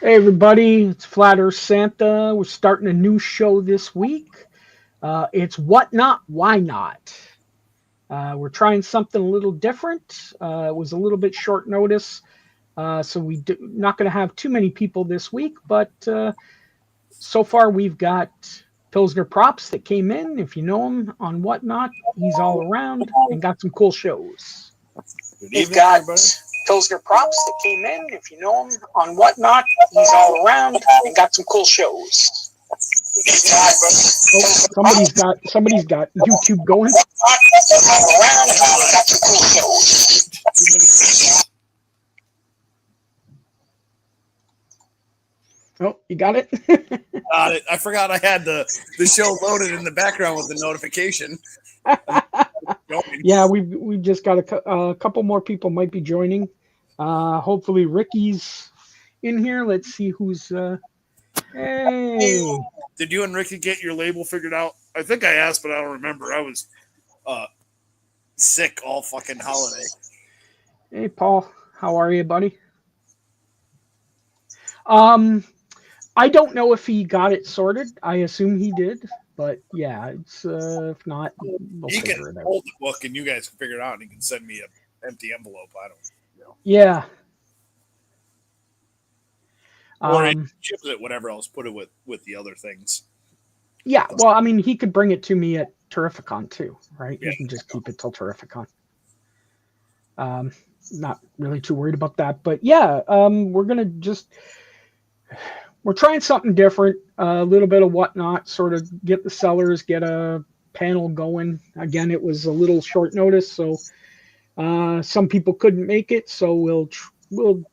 Hey everybody, it's Flat Earth Santa. We're starting a new show this week. It's What Not, Why Not. We're trying something a little different. It was a little bit short notice, so not going to have too many people this week. But so far, we've got Pilsner Props that came in. If you know him on Whatnot, he's all around and got some cool shows. Good We've evening, got everybody. Pilsner Props that came in. If you know him on Whatnot, he's all around and got some cool shows. Oh, somebody's got YouTube going. All around and got some cool shows. Oh, you got it? I forgot I had the show loaded in the background with the notification. Yeah, we've just got a couple more people might be joining. Hopefully Ricky's in here. Let's see who's. Hey, Did you and Ricky get your label figured out? I think I asked, but I don't remember. I was sick all fucking holiday. hey, Paul, how are you, buddy? I don't know if he got it sorted. I assume he did, but yeah, it's if not, we'll He can figure it out. hold the book, and you guys can figure it out, and he can send me an empty envelope. I don't know. Yeah. Or he ships it, whatever else. Put it with the other things. Yeah, well, I mean, he could bring it to me at Terrificon too, right? Yeah. He can just keep it till Terrificon. Not really too worried about that, but yeah, we're trying something different, a little bit of Whatnot, sort of get the sellers, get a panel going. Again, it was a little short notice, so some people couldn't make it, so we'll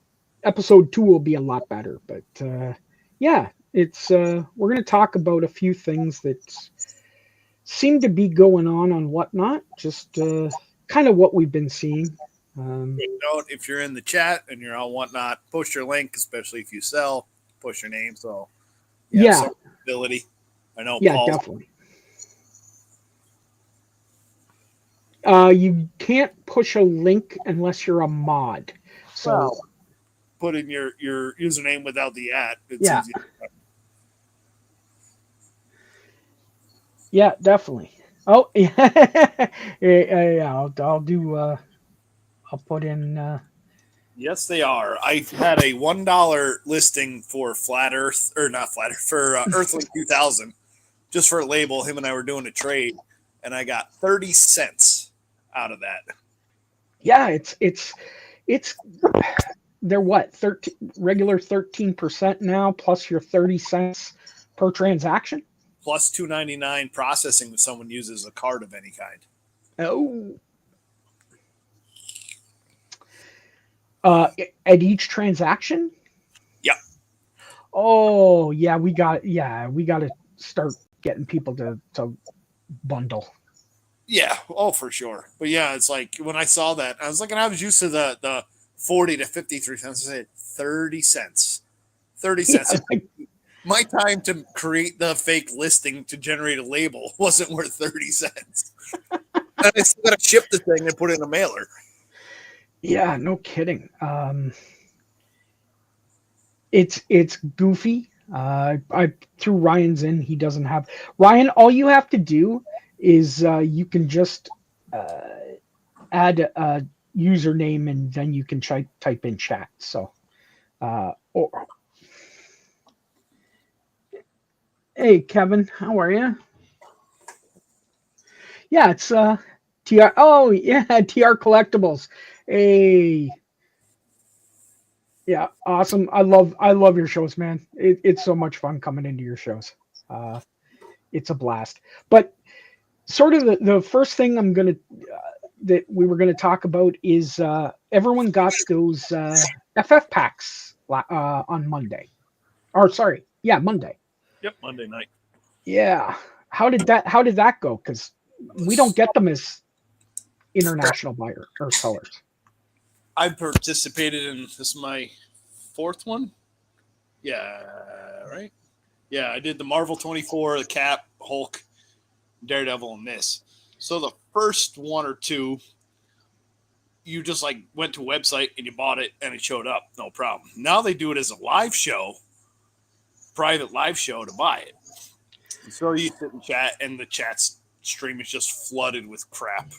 episode 2 will be a lot better. But yeah, it's we're going to talk about a few things that seem to be going on Whatnot, just kind of what we've been seeing. Note, if you're in the chat and you're on Whatnot, post your link, especially if you sell, push your name. So some ability. I know Yeah, Paul. definitely. You can't push a link unless you're a mod. So put in your username without the @ It's easy. Yeah, definitely. Oh, yeah. Yeah, I'll do. I'll put in. Yes, they are. I had a $1 listing for Flat Earth, or not Flat Earth, for Earthlink 2000, just for a label. Him and I were doing a trade, and I got 30 cents out of that. Yeah, it's they're what 13 regular 13% now plus your 30 cents per transaction. Plus $2.99 processing if someone uses a card of any kind. Oh. At each transaction? Yep. Oh, yeah, we got to start getting people to bundle. Yeah, for sure. But yeah, it's like when I saw that, I was like, and I was used to the 40 to 53 cents. I said 30 cents. 30 cents. Yeah, my time to create the fake listing to generate a label wasn't worth 30 cents. And I still got to ship the thing and put it in a mailer. Yeah, no kidding. It's goofy. I threw Ryan's in. He doesn't have Ryan. All you have to do is you can just add a username and then you can type in chat. So, hey Kevin, how are you? Yeah, it's TR. Oh yeah, TR Collectibles. Hey. Yeah, awesome. I love your shows, man. It's so much fun coming into your shows. It's a blast. But sort of the first thing that we were gonna talk about is everyone got those FF packs on Monday. Or sorry, yeah, Monday. Yep, Monday night. Yeah. How did that go? Because we don't get them as international buyer or sellers. I participated in this is my 4th one. Yeah, right. Yeah, I did the Marvel 24, the Cap, Hulk, Daredevil, and this. So the first one or two, you just like went to a website and you bought it and it showed up, no problem. Now they do it as a live show, private live show to buy it. So you sit and chat, and the chat stream is just flooded with crap.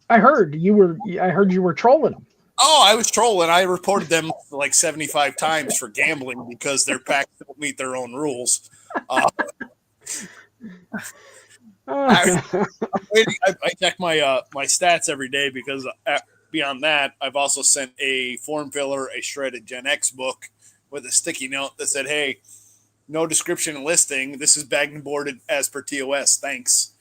I heard you were trolling them. Oh, I was trolling. I reported them like 75 times for gambling because their packs don't meet their own rules. I check my my stats every day because beyond that, I've also sent a form filler, a shredded Gen X book with a sticky note that said, "Hey, no description and listing. This is bagged and boarded as per TOS. Thanks."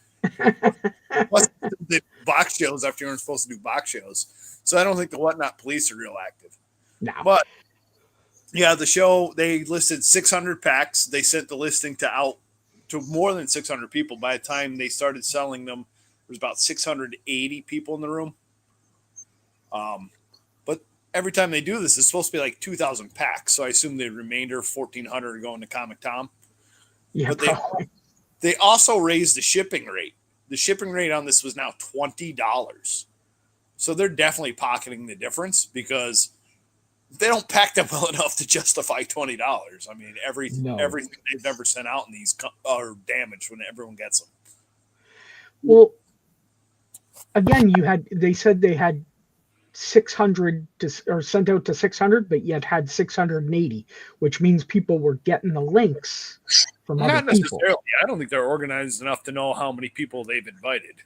Plus, the box shows after you're supposed to do box shows. So I don't think the Whatnot police are real active. No. But yeah, the show, they listed 600 packs. They sent the listing to more than 600 people. By the time they started selling them, there was about 680 people in the room. But every time they do this, it's supposed to be like 2,000 packs. So I assume the remainder, 1,400, are going to Comic Tom. Yeah, but they also raised the shipping rate. The shipping rate on this was now $20. So they're definitely pocketing the difference because they don't pack them well enough to justify $20. I mean, everything they've ever sent out in these are damaged when everyone gets them. Well, again, they said they had 600 or sent out to 600, but yet had 680, which means people were getting the links from other people. Not necessarily. I don't think they're organized enough to know how many people they've invited.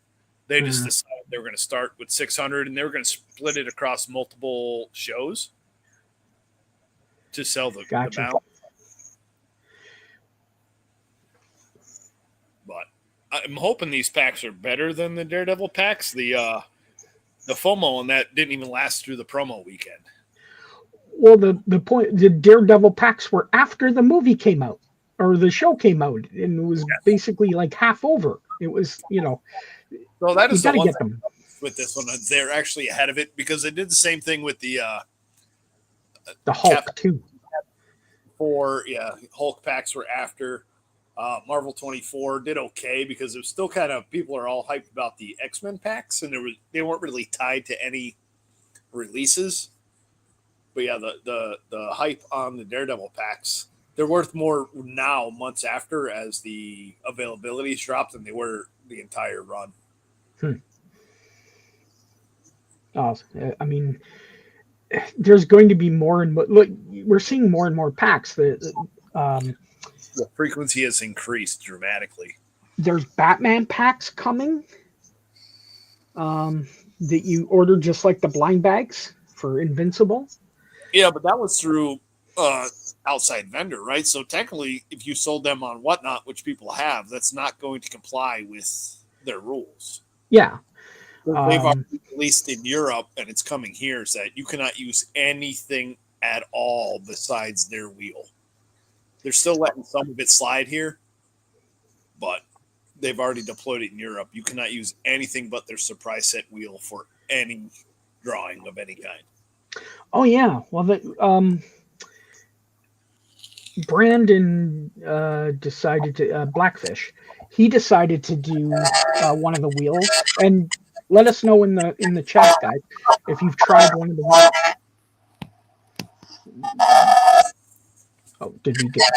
They just decided they were going to start with 600 and they were going to split it across multiple shows to sell the amount. But I'm hoping these packs are better than the Daredevil packs. The FOMO on that didn't even last through the promo weekend. Well, the Daredevil packs were after the movie came out or the show came out, and it was basically like half over. It was, So that is the one thing with this one. They're actually ahead of it because they did the same thing with the Hulk too. Hulk packs were after. Marvel 24 did okay because it was still kind of, people are all hyped about the X-Men packs, and they weren't really tied to any releases. But yeah, the hype on the Daredevil packs, they're worth more now, months after, as the availability's dropped than they were the entire run. Oh, I mean, there's going to be more and more. Look, we're seeing more and more packs. The frequency has increased dramatically. There's Batman packs coming that you order just like the blind bags for Invincible. Yeah, but that was through outside vendor, right? So technically, if you sold them on Whatnot, which people have, that's not going to comply with their rules. Yeah. They've already released in Europe, and it's coming here, is that you cannot use anything at all besides their wheel. They're still letting some of it slide here, but they've already deployed it in Europe. You cannot use anything but their surprise set wheel for any drawing of any kind. Oh yeah, well, Brandon decided to Blackfish. He decided to do one of the wheels, and let us know in the chat, guys, if you've tried one of the wheels. Oh, did we get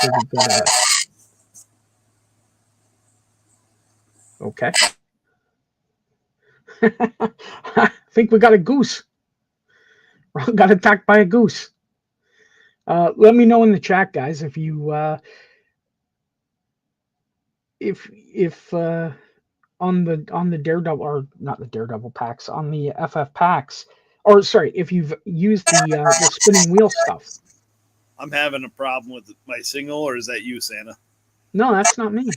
okay. I think we got a goose. Got attacked by a goose. Let me know in the chat, guys, if you if on the Daredevil, or not the Daredevil packs, on the FF packs, or sorry, if you've used the spinning wheel stuff. I'm having a problem with my signal, or is that you, Santa? No, that's not me.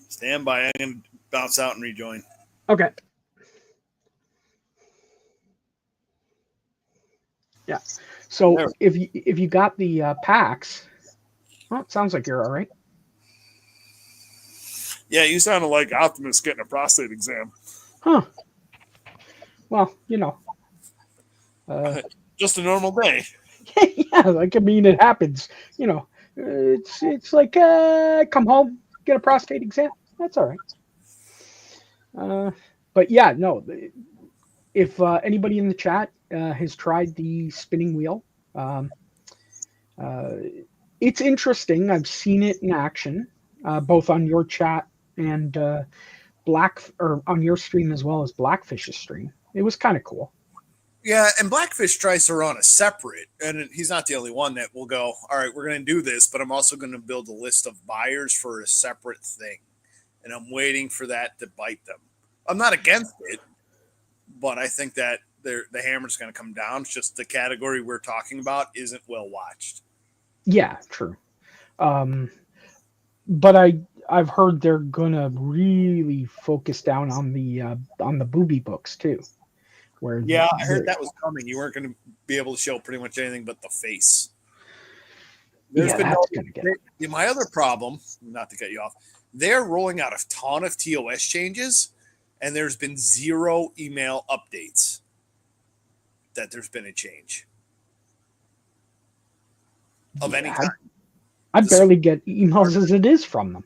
Stand by. I'm going to bounce out and rejoin. Okay. Yeah. So if you got the packs, well, it sounds like you're all right. Yeah, you sounded like Optimus getting a prostate exam. Huh. Well, just a normal day. Yeah, like, I mean, it happens. It's like come home, get a prostate exam. That's all right. But yeah, no, if anybody in the chat has tried the spinning wheel, um, uh, it's interesting. I've seen it in action, both on your chat and Black or on your stream as well as Blackfish's stream. It was kind of cool. Yeah, and Blackfish tries to run a separate, and he's not the only one that will go, all right, we're going to do this, but I'm also going to build a list of buyers for a separate thing. And I'm waiting for that to bite them. I'm not against it, but I think that the hammer's going to come down. It's just the category we're talking about isn't well watched. Yeah, true. But I've heard they're gonna really focus down on the booby books too. Where Yeah, I heard that was coming. You weren't going to be able to show pretty much anything but the face. There's been my other problem, not to cut you off, they're rolling out a ton of TOS changes, and there's been 0 email updates that there's been a change of any kind. I barely get emails as it is from them.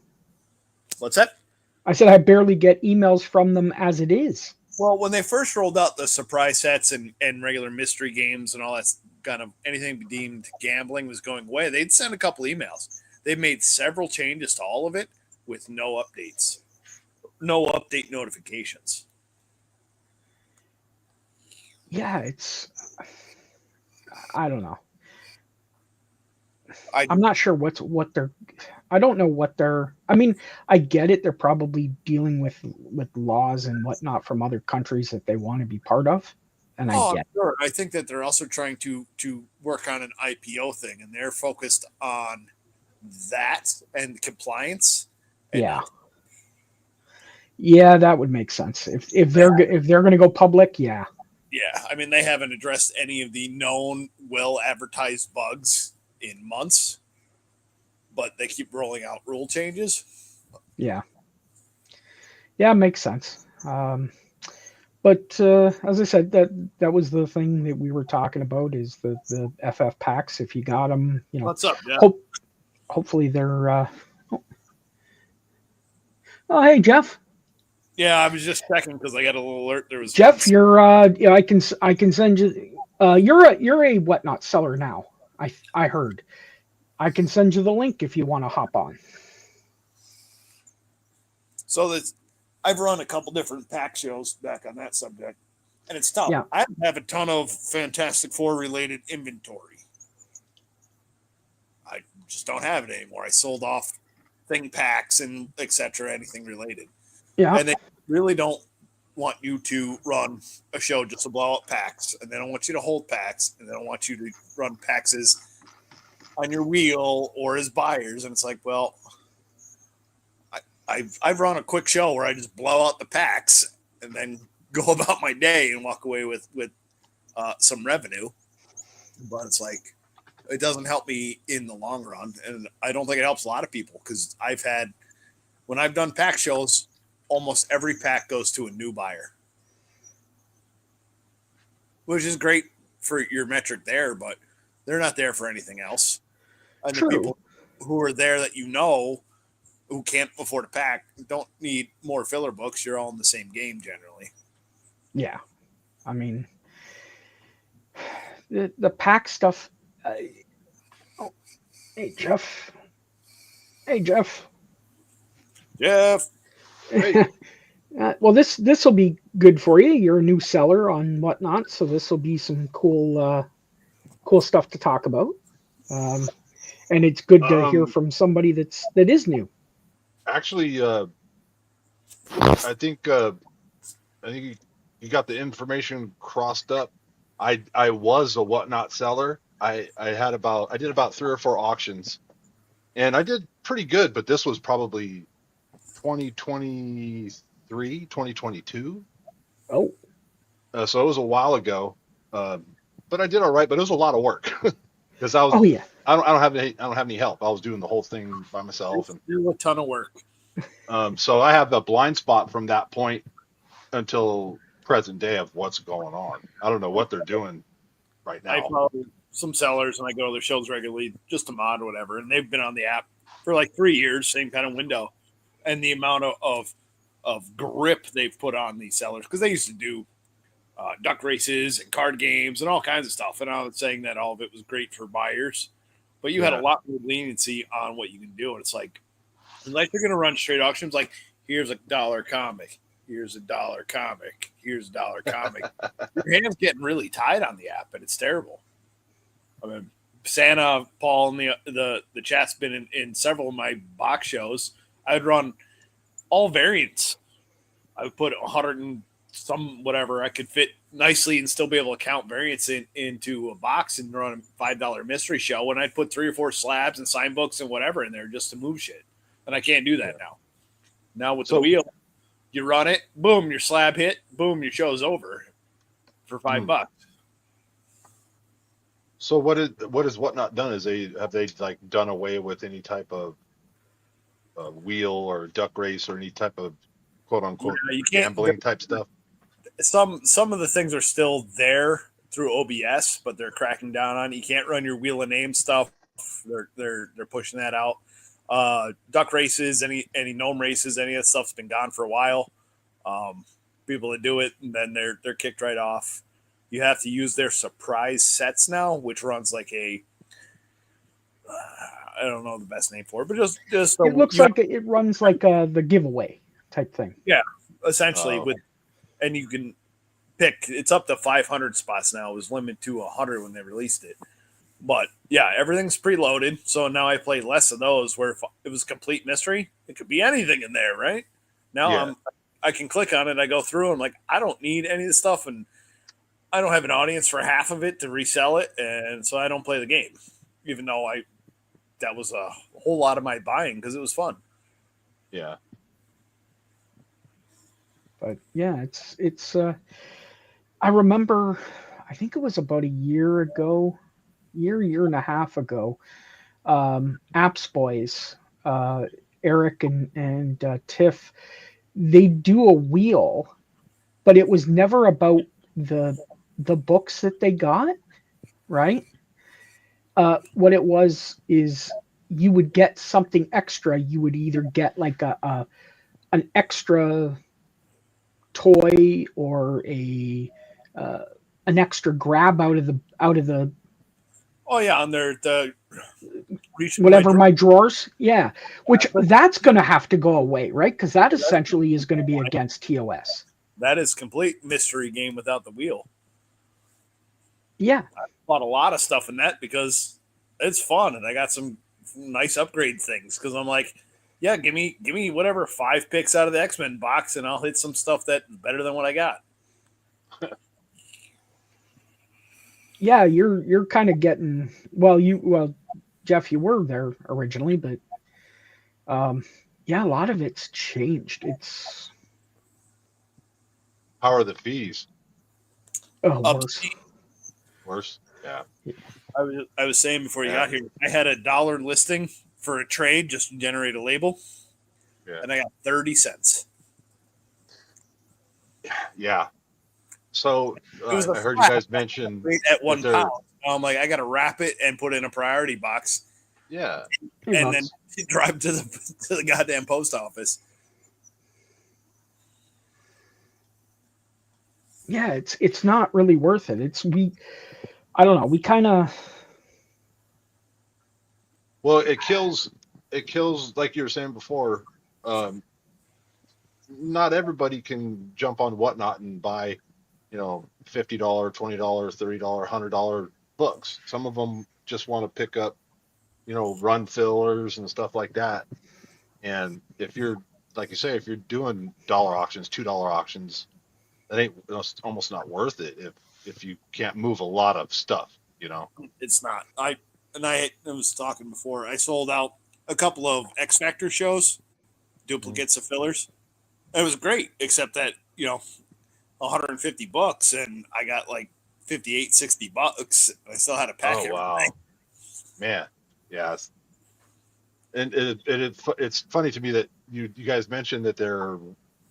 What's that? I said I barely get emails from them as it is. Well, when they first rolled out the surprise sets and regular mystery games and all that kind of anything deemed gambling was going away, they'd send a couple emails. They made several changes to all of it with no updates, no update notifications. Yeah, I don't know. I'm not sure what they're. I don't know what they're. I mean, I get it. They're probably dealing with laws and whatnot from other countries that they want to be part of, and I get. Sure. I think that they're also trying to work on an IPO thing, and they're focused on that and compliance. Yeah. Yeah, that would make sense if they're going to go public. Yeah. Yeah, I mean they haven't addressed any of the known well advertised bugs in months, but they keep rolling out rule changes. Yeah. Yeah, makes sense. But as I said, that was the thing that we were talking about is the FF packs. If you got them, What's up? Yeah. Hopefully they're. Oh, hey, Jeff. Yeah, I was just checking because I got a little alert. There was Jeff. You're. I can send you. You're a whatnot seller now. I heard. I can send you the link if you want to hop on. So I've run a couple different pack shows back on that subject, and it's tough. Yeah. I have a ton of Fantastic Four related inventory. I just don't have it anymore. I sold off thing packs and etc. Anything related. Yeah. And they really don't want you to run a show just to blow up packs, and they don't want you to hold packs, and they don't want you to run packs on your wheel or as buyers. And it's like, well, I've run a quick show where I just blow out the packs and then go about my day and walk away with some revenue. But it's like, it doesn't help me in the long run. And I don't think it helps a lot of people because when I've done pack shows, almost every pack goes to a new buyer, which is great for your metric there, but they're not there for anything else. And True. the people who are there that who can't afford a pack don't need more filler books. You're all in the same game generally. Yeah. I mean, the pack stuff. Hey, Jeff. Hey, Jeff. Jeff. Hey. Well, this will be good for you. You're a new seller on whatnot, so this will be some cool stuff to talk about. And it's good to hear from somebody that is new. Actually, I think you got the information crossed up. I was a whatnot seller. I did about 3 or 4 auctions, and I did pretty good. But this was probably 2023, 2022. Oh, so it was a while ago. But I did all right. But it was a lot of work because I was. Oh yeah. I don't have any help. I was doing the whole thing by myself. And a ton of work. So I have the blind spot from that point until present day of what's going on. I don't know what they're doing right now. I follow some sellers and I go to their shows regularly just to mod or whatever. And they've been on the app for like 3 years, same kind of window. And the amount of grip they've put on these sellers, because they used to do duck races and card games and all kinds of stuff. And I was saying that all of it was great for buyers, but you had a lot more leniency on what you can do. And it's like, unless you're going to run straight auctions, like here's $1 comic, here's $1 comic, here's $1 comic. Your hand's getting really tight on the app, and it's terrible. I mean, Santa, Paul, and the chat's been in several of my box shows. I would run all variants. I would put 100 and some whatever I could fit nicely and still be able to count variants into a box and run a $5 mystery show. And I'd put 3 or 4 slabs and sign books and whatever in there just to move shit. And I can't do that now. Now with the wheel, you run it, boom, your slab hit, boom, your show's over for $5. So what is Whatnot done? Is have they like done away with any type of wheel or duck race or any type of quote unquote gambling type stuff? Some of the things are still there through OBS, but they're cracking down on it. You can't run your wheel of name stuff. They're pushing that out. Duck races, any gnome races, any of that stuff's been gone for a while. People that do it, and then they're kicked right off. You have to use their surprise sets now, which runs like a I don't know the best name for it, but just it looks like it runs like the giveaway type thing. Yeah, essentially and you can pick. It's up to 500 spots now. It was limited to 100 when they released it. But yeah, everything's preloaded. So now I play less of those where if it was complete mystery, it could be anything in there, right? Now I can click on it. I go through. I'm like, I don't need any of this stuff, and I don't have an audience for half of it to resell it, and so I don't play the game, even though that was a whole lot of my buying because it was fun. Yeah. But yeah, it's. I remember, I think it was about a year and a half ago. Apps Boys, Eric and Tiff, they do a wheel, but it was never about the books that they got, right? What it was is you would get something extra. You would either get like an extra toy or an extra grab out of the oh yeah, on the whatever my drawers, yeah, which that's going to have to go away, right? Because that essentially is going to be against TOS. That is complete mystery game without the wheel. Yeah, I bought a lot of stuff in that because it's fun, and I got some nice upgrade things because I'm like, yeah, give me whatever 5 picks out of the X-Men box, and I'll hit some stuff that's better than what I got. Yeah, you're kind of getting well, Jeff, you were there originally, but yeah, a lot of it's changed. It's how are the fees? Worse. Yeah. I was saying before you got here, I had $1 listing for a trade just to generate a label, and I got 30 cents. Yeah. So I heard you guys mention at £1. I'm like, I got to wrap it and put it in a priority box. Yeah. And then drive to the goddamn post office. Yeah, it's not really worth it. I don't know. We kind of. Well, it kills like you were saying before. Not everybody can jump on Whatnot and buy, $50, $20, $30, $100 books. Some of them just want to pick up, run fillers and stuff like that. And if you're, like you say, if you're doing dollar auctions, $2 auctions, that ain't almost not worth it if you can't move a lot of stuff, It's not. I was talking before. I sold out a couple of X Factor shows, duplicates of fillers. It was great, except that, $150, and I got like $58-$60. I still had to pack everything. Wow. Man. Yeah. And it's funny to me that you guys mentioned that they're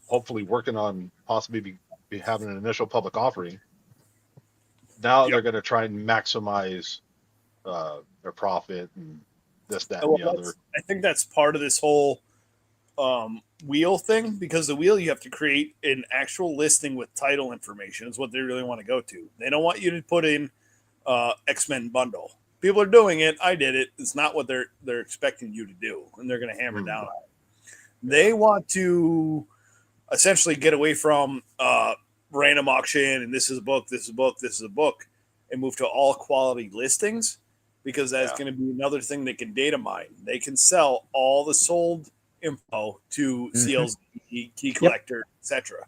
hopefully working on possibly be having an initial public offering. Now they're going to try and maximize their profit and this, that, and the other. I think that's part of this whole wheel thing, because the wheel you have to create an actual listing with title information is what they really want to go to. They don't want you to put in X-Men bundle. People are doing it. I did it. It's not what they're expecting you to do, and they're going to hammer down on it. They want to essentially get away from random auction and this is a book, this is a book, this is a book, and move to all quality listings, because that's going to be another thing they can data mine. They can sell all the sold info to CLZ, key collector, etc.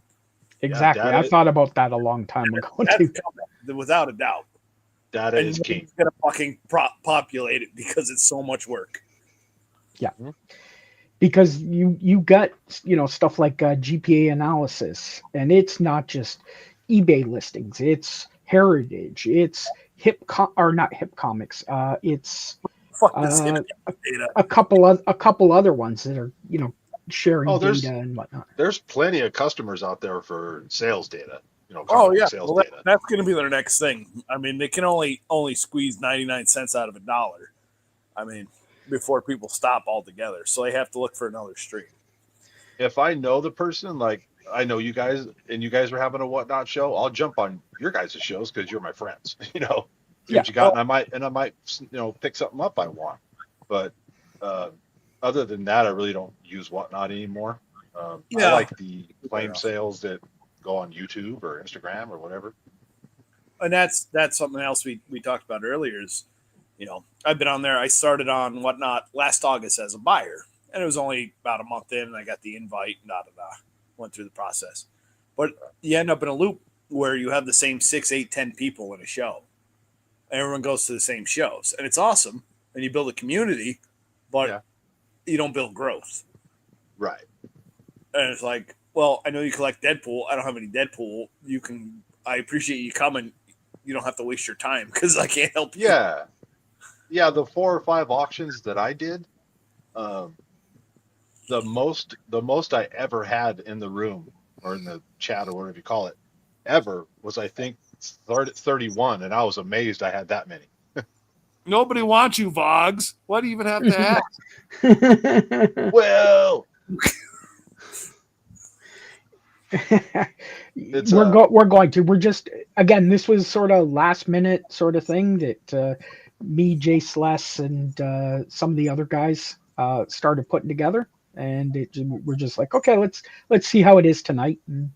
Exactly. I thought about that a long time ago too. Without a doubt. Data is king. It's going to fucking populate it because it's so much work. Yeah. Because you got, stuff like GPA analysis, and it's not just eBay listings, it's Heritage, it's not hip comics, it's a couple other ones that are sharing data and whatnot. There's plenty of customers out there for sales data. Sales data. That's going to be their next thing. I mean, they can only squeeze 99 cents out of $1. I mean, before people stop altogether, so they have to look for another stream. If I know the person, like I know you guys, and you guys are having a Whatnot show, I'll jump on your guys' shows because you're my friends. See what you got, and I might pick something up I want. But other than that, I really don't use Whatnot anymore. I like the flame sales that go on YouTube or Instagram or whatever. And that's something else we talked about earlier is, I've been on there. I started on Whatnot last August as a buyer, and it was only about a month in, and I got the invite and went through the process. But you end up in a loop where you have the same 6, 8, 10 people in a show. Everyone goes to the same shows, and it's awesome. And you build a community, but you don't build growth. Right. And it's like, well, I know you collect Deadpool. I don't have any Deadpool. I appreciate you coming. You don't have to waste your time because I can't help you. Yeah. Yeah, the 4 or 5 auctions that I did, the most I ever had in the room or in the chat or whatever you call it, ever was I think 31, and I was amazed I had that many. Nobody wants you, Vogs. Why do you even have to ask? Well, we're going to. We're just, again, this was sort of last minute sort of thing that me, Jay Sless, and some of the other guys started putting together, and we're just like, okay, let's see how it is tonight, and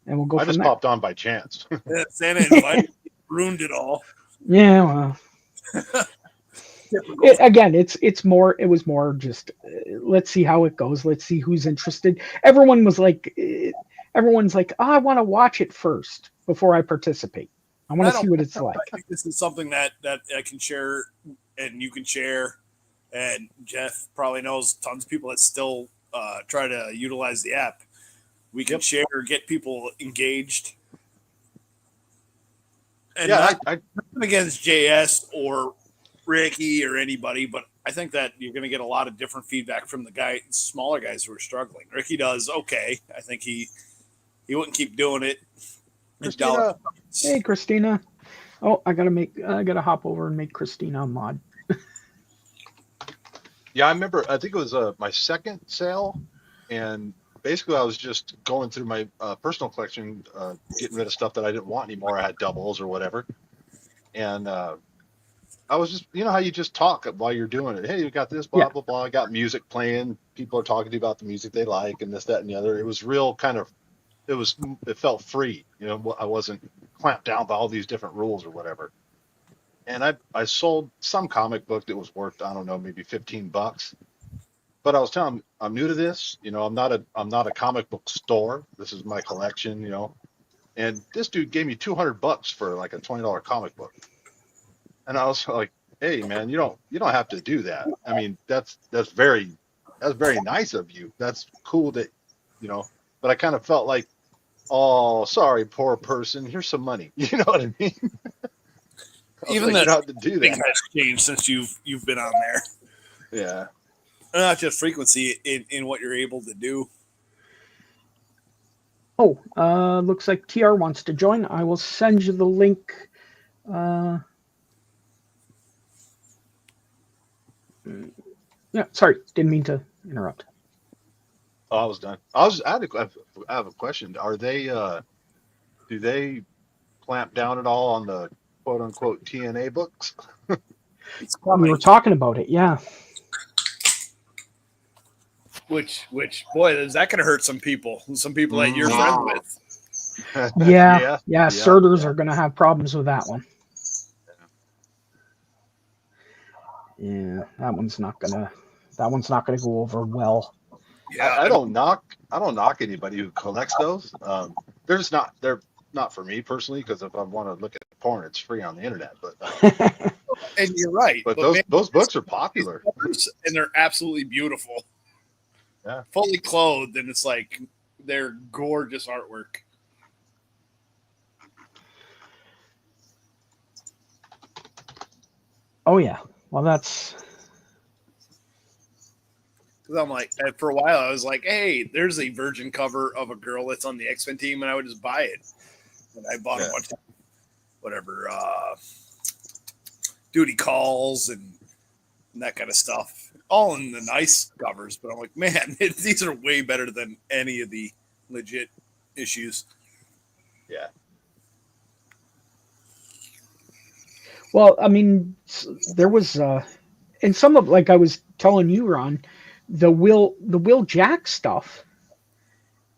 we'll go. I just popped on by chance. Santa invited, ruined it all. Yeah, well. It was more just let's see how it goes. Let's see who's interested. Everyone's like, oh, I want to watch it first before I participate. I want to see what it's like. I think this is something that I can share, and you can share, and Jeff probably knows tons of people that still try to utilize the app. We can share, get people engaged. And not against JS or Ricky or anybody, but I think that you're going to get a lot of different feedback from the smaller guys who are struggling. Ricky does okay. I think he wouldn't keep doing it. Christina. Hey, Christina. Oh, I gotta hop over and make Christina a mod. Yeah, I remember. I think it was my second sale, and basically I was just going through my personal collection, getting rid of stuff that I didn't want anymore. I had doubles or whatever, and I was just, how you just talk while you're doing it. Hey, you got this, blah, blah, blah. I got music playing. People are talking to you about the music they like and this, that, and the other. It was real it felt free. I wasn't clamped down by all these different rules or whatever. And I sold some comic book that was worth, I don't know, maybe $15. But I was telling them, I'm new to this. I'm not a comic book store. This is my collection, And this dude gave me $200 for like a $20 comic book. And I was like, hey man, you don't have to do that. I mean, that's very nice of you. That's cool that, but I kind of felt like, oh, sorry, poor person. Here's some money. You know what I mean? Even that have to do that has changed since you've been on there. Yeah. Not just frequency in what you're able to do. Oh, looks like TR wants to join. I will send you the link. Yeah, sorry, didn't mean to interrupt. Oh, I was done. I have a question. Are they do they clamp down at all on the quote unquote TNA books? It's We were coming. talking about it. Yeah. Which boy, is that going to hurt some people? Some people that you're friends with. Yeah. Yeah, Yeah. yeah, Certers yeah. are going to have problems with that one. Yeah. That one's not going to go over well. Yeah, I don't knock anybody who collects those. They're not for me personally because if I want to look at porn, it's free on the internet. But and you're right. but But man, those books are these popular. covers, and they're absolutely beautiful. Yeah. Fully clothed, and it's like they're gorgeous artwork. Oh yeah. Well, that's Because I'm like, for a while, I was like, hey, there's a virgin cover of a girl that's on the X-Men team, and I would just buy it. And I bought a bunch of whatever duty calls and that kind of stuff, all in the nice covers. But I'm like, man, these are way better than any of the legit issues. Yeah. well. I mean, there was, and some of like I was telling you, Ron, the Will Jack stuff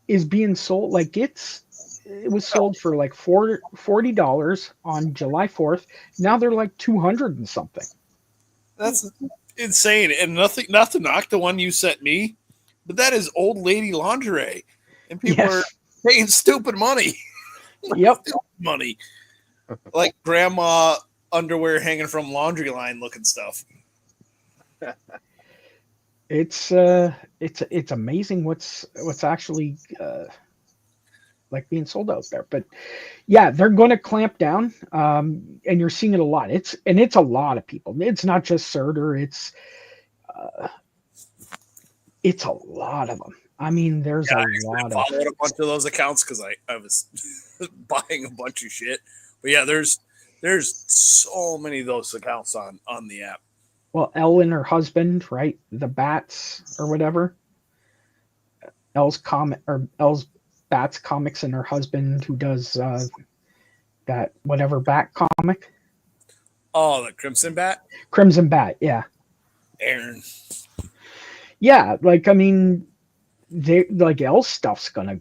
is being sold like it was sold for like $40 on July 4th. Now they're like 200 and something. That's insane. And not to knock the one you sent me, but that is old lady lingerie, and people Yes. are paying stupid money. Yep. Money, like grandma underwear hanging from laundry line looking stuff. It's amazing what's actually like being sold out there. But yeah, they're going to clamp down, and you're seeing it a lot. It's a lot of people. It's not just Surtur. It's a lot of them. I mean, there's Yeah, a I lot of. followed a bunch of those accounts because I was buying a bunch of shit. But yeah, there's so many of those accounts on the app. Well, Elle and her husband, right? The Bats or whatever. Elle's Bats comics, and her husband who does that whatever Bat comic. Oh, the Crimson Bat, Crimson Bat, yeah. Aaron. Yeah, like I mean, they like Elle stuff's gonna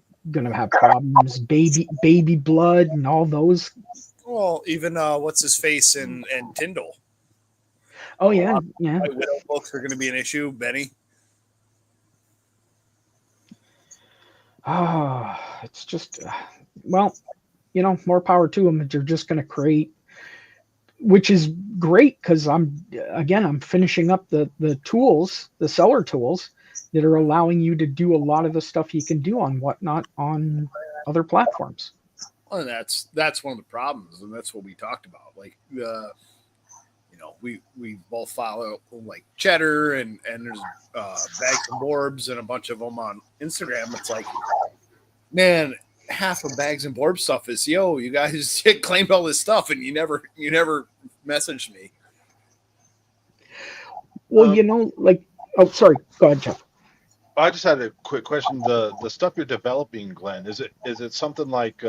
have problems. Baby blood and all those. Well, even what's his face and Tyndall. Oh yeah, yeah. White Widow books are going to be an issue. Benny. Ah, it's just well, more power to them. They're just gonna create, which is great because I'm finishing up the tools, the seller tools that are allowing you to do a lot of the stuff you can do on Whatnot on other platforms. Well, and that's one of the problems, and that's what we talked about. Like, we both follow like Cheddar and there's Bags and Borbs and a bunch of them on Instagram. It's like, man, half of Bags and Borbs stuff is, yo, you guys claimed all this stuff and you never messaged me. Well, like, oh, sorry, go ahead, Jeff. I just had a quick question. The stuff you're developing, Glenn, is it something like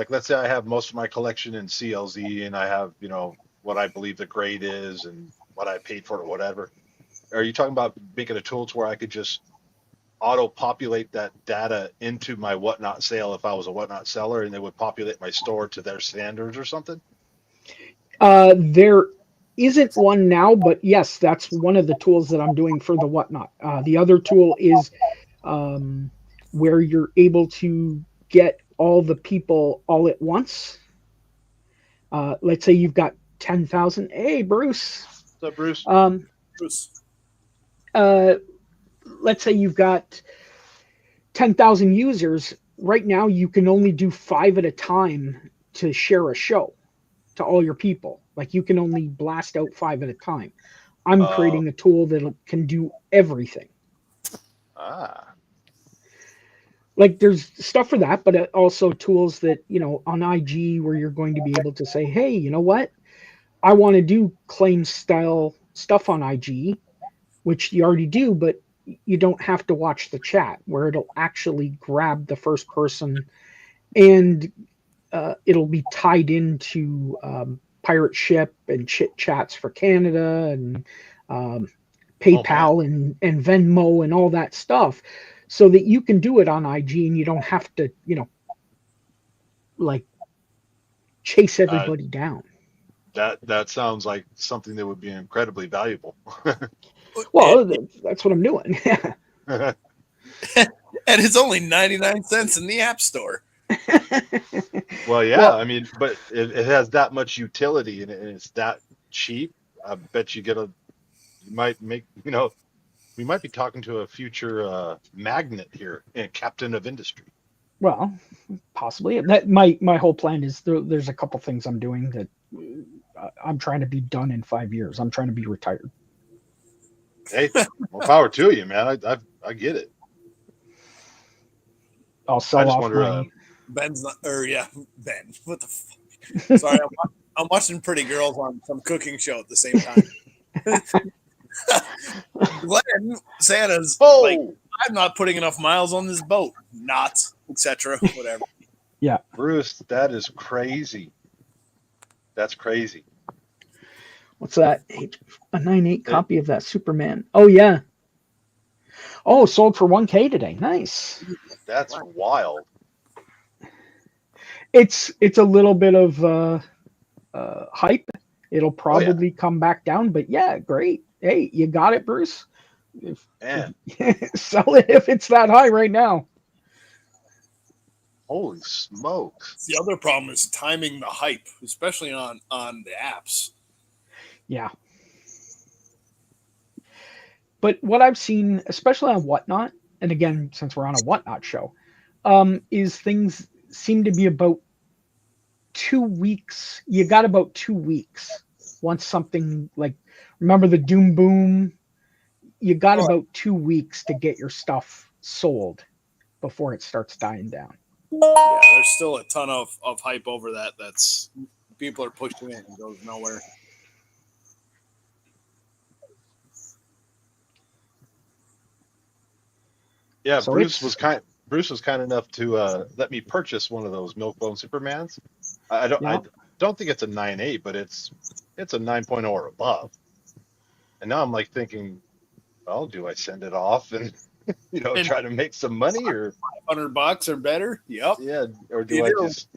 let's say I have most of my collection in CLZ and I have, what I believe the grade is and what I paid for it or whatever. Are you talking about making a tool to where I could just auto populate that data into my Whatnot sale if I was a Whatnot seller and they would populate my store to their standards or something? There isn't one now, but yes, that's one of the tools that I'm doing for the Whatnot. The other tool is where you're able to get all the people all at once. Let's say you've got 10,000. Hey, Bruce. What's up, Bruce? Bruce. Let's say you've got 10,000 users. Right now, you can only do 5 at a time to share a show to all your people. Like you can only blast out 5 at a time. I'm creating a tool that can do everything. Like there's stuff for that, but also tools that, on IG where you're going to be able to say, hey, you know what? I want to do claim style stuff on IG, which you already do, but you don't have to watch the chat, where it'll actually grab the first person, and it'll be tied into Pirate Ship and Chit Chats for Canada and PayPal and Venmo and all that stuff, so that you can do it on IG and you don't have to, like chase everybody down. That sounds like something that would be incredibly valuable. Well, that's what I'm doing. And it's only 99 cents in the App Store. Well, yeah, Well- I mean, but it has that much utility and it's that cheap. I bet you might make, we might be talking to a future magnet here and captain of industry. Well, possibly. That my whole plan is there's a couple things I'm doing that I'm trying to be done in 5 years. I'm trying to be retired. Hey, more power to you, man. I get it. I'll I sell just off wonder, my. Ben's not, Ben. What the fuck? Sorry, I'm watching Pretty Girls on some cooking show at the same time. Glenn, Santa's like, I'm not putting enough miles on this boat. Not, etc. Whatever. Bruce, that is crazy. That's crazy. What's that? A 9.8 copy of that Superman. Oh yeah. Oh, sold for $1K today. Nice. That's wild. It's a little bit of hype. It'll probably come back down, but yeah, great. Hey, you got it, Bruce. Man, Sell it if it's that high right now. holy smokes. The other problem is timing the hype, especially on the apps. Yeah. But what I've seen, especially on Whatnot, and again, since we're on a Whatnot show, is things seem to be about 2 weeks. You got about 2 weeks. Once something like, remember the Doom Boom? You got about 2 weeks to get your stuff sold before it starts dying down. Yeah, there's still a ton of hype over that. That's people are pushing it and goes nowhere. Yeah, So Bruce it's- was kind enough to let me purchase one of those Milkbone Supermans. I Yeah. don't think it's a 9.8, but it's a 9.0 or above. And now I'm like thinking, well, do I send it off and And- try to make some money, or $100 or better. Yep. yeah, or You do I do. just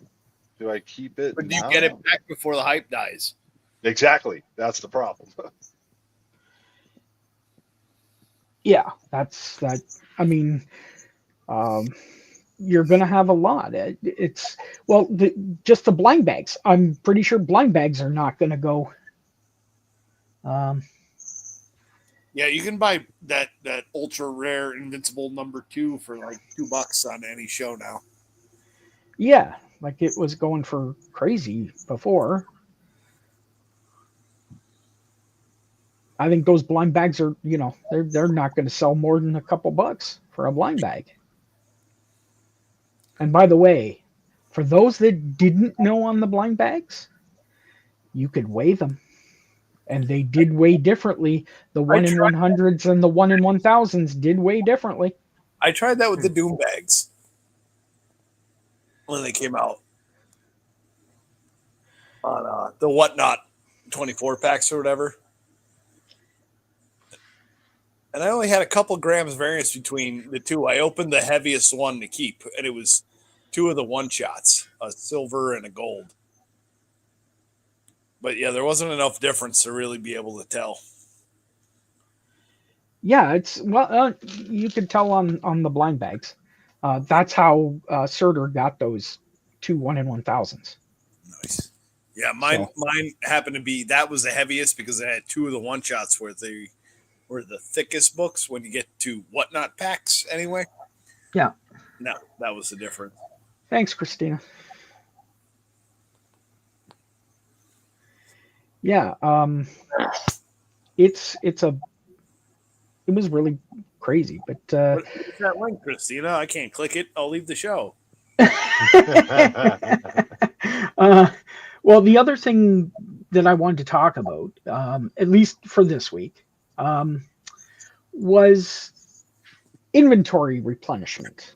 keep it? But do you now? get it back before the hype dies? Exactly. That's the problem. Yeah, that's that. I mean, you're going to have a lot. It's well, just the blind bags. I'm pretty sure blind bags are not going to go. Yeah, you can buy that ultra rare invincible #2 for like $2 on any show now. Yeah, like it was going for crazy before. I think those blind bags are, they're not going to sell more than a couple bucks for a blind bag. And by the way, for those that didn't know on the blind bags, you could weigh them. And they did weigh differently. The 1 in 100s and the 1 in 1000s did weigh differently. I tried that with the Doom bags when they came out on the Whatnot 24 packs or whatever. And I only had a couple grams variance between the two. I opened the heaviest one to keep, and it was 2 of the one shots, a silver and a gold. But yeah, there wasn't enough difference to really be able to tell. Yeah, you could tell on the blind bags. That's how Surtur got those 2 1 in 1000s. Nice. Yeah, mine happened to be, that was the heaviest because it had 2 of the one shots where they were the thickest books when you get to Whatnot packs anyway. Yeah. No, that was the difference. Thanks, Christina. Yeah, it was really crazy, but What's that link, Christina? I can't click it. I'll leave the show. well, the other thing that I wanted to talk about, at least for this week, was inventory replenishment.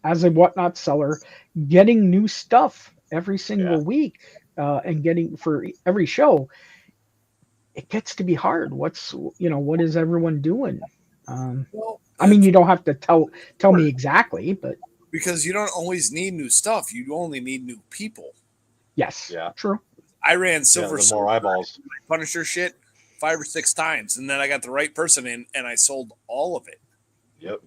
As a Whatnot seller, getting new stuff every single week and getting for every show, it gets to be hard. What is everyone doing? Well, I mean, you don't have to tell me exactly, but because you don't always need new stuff. You only need new people. yes, Yeah. true. I ran Silver the more eyeballs. Punisher shit 5 or 6 times, and then I got the right person in, and I sold all of it. Yep.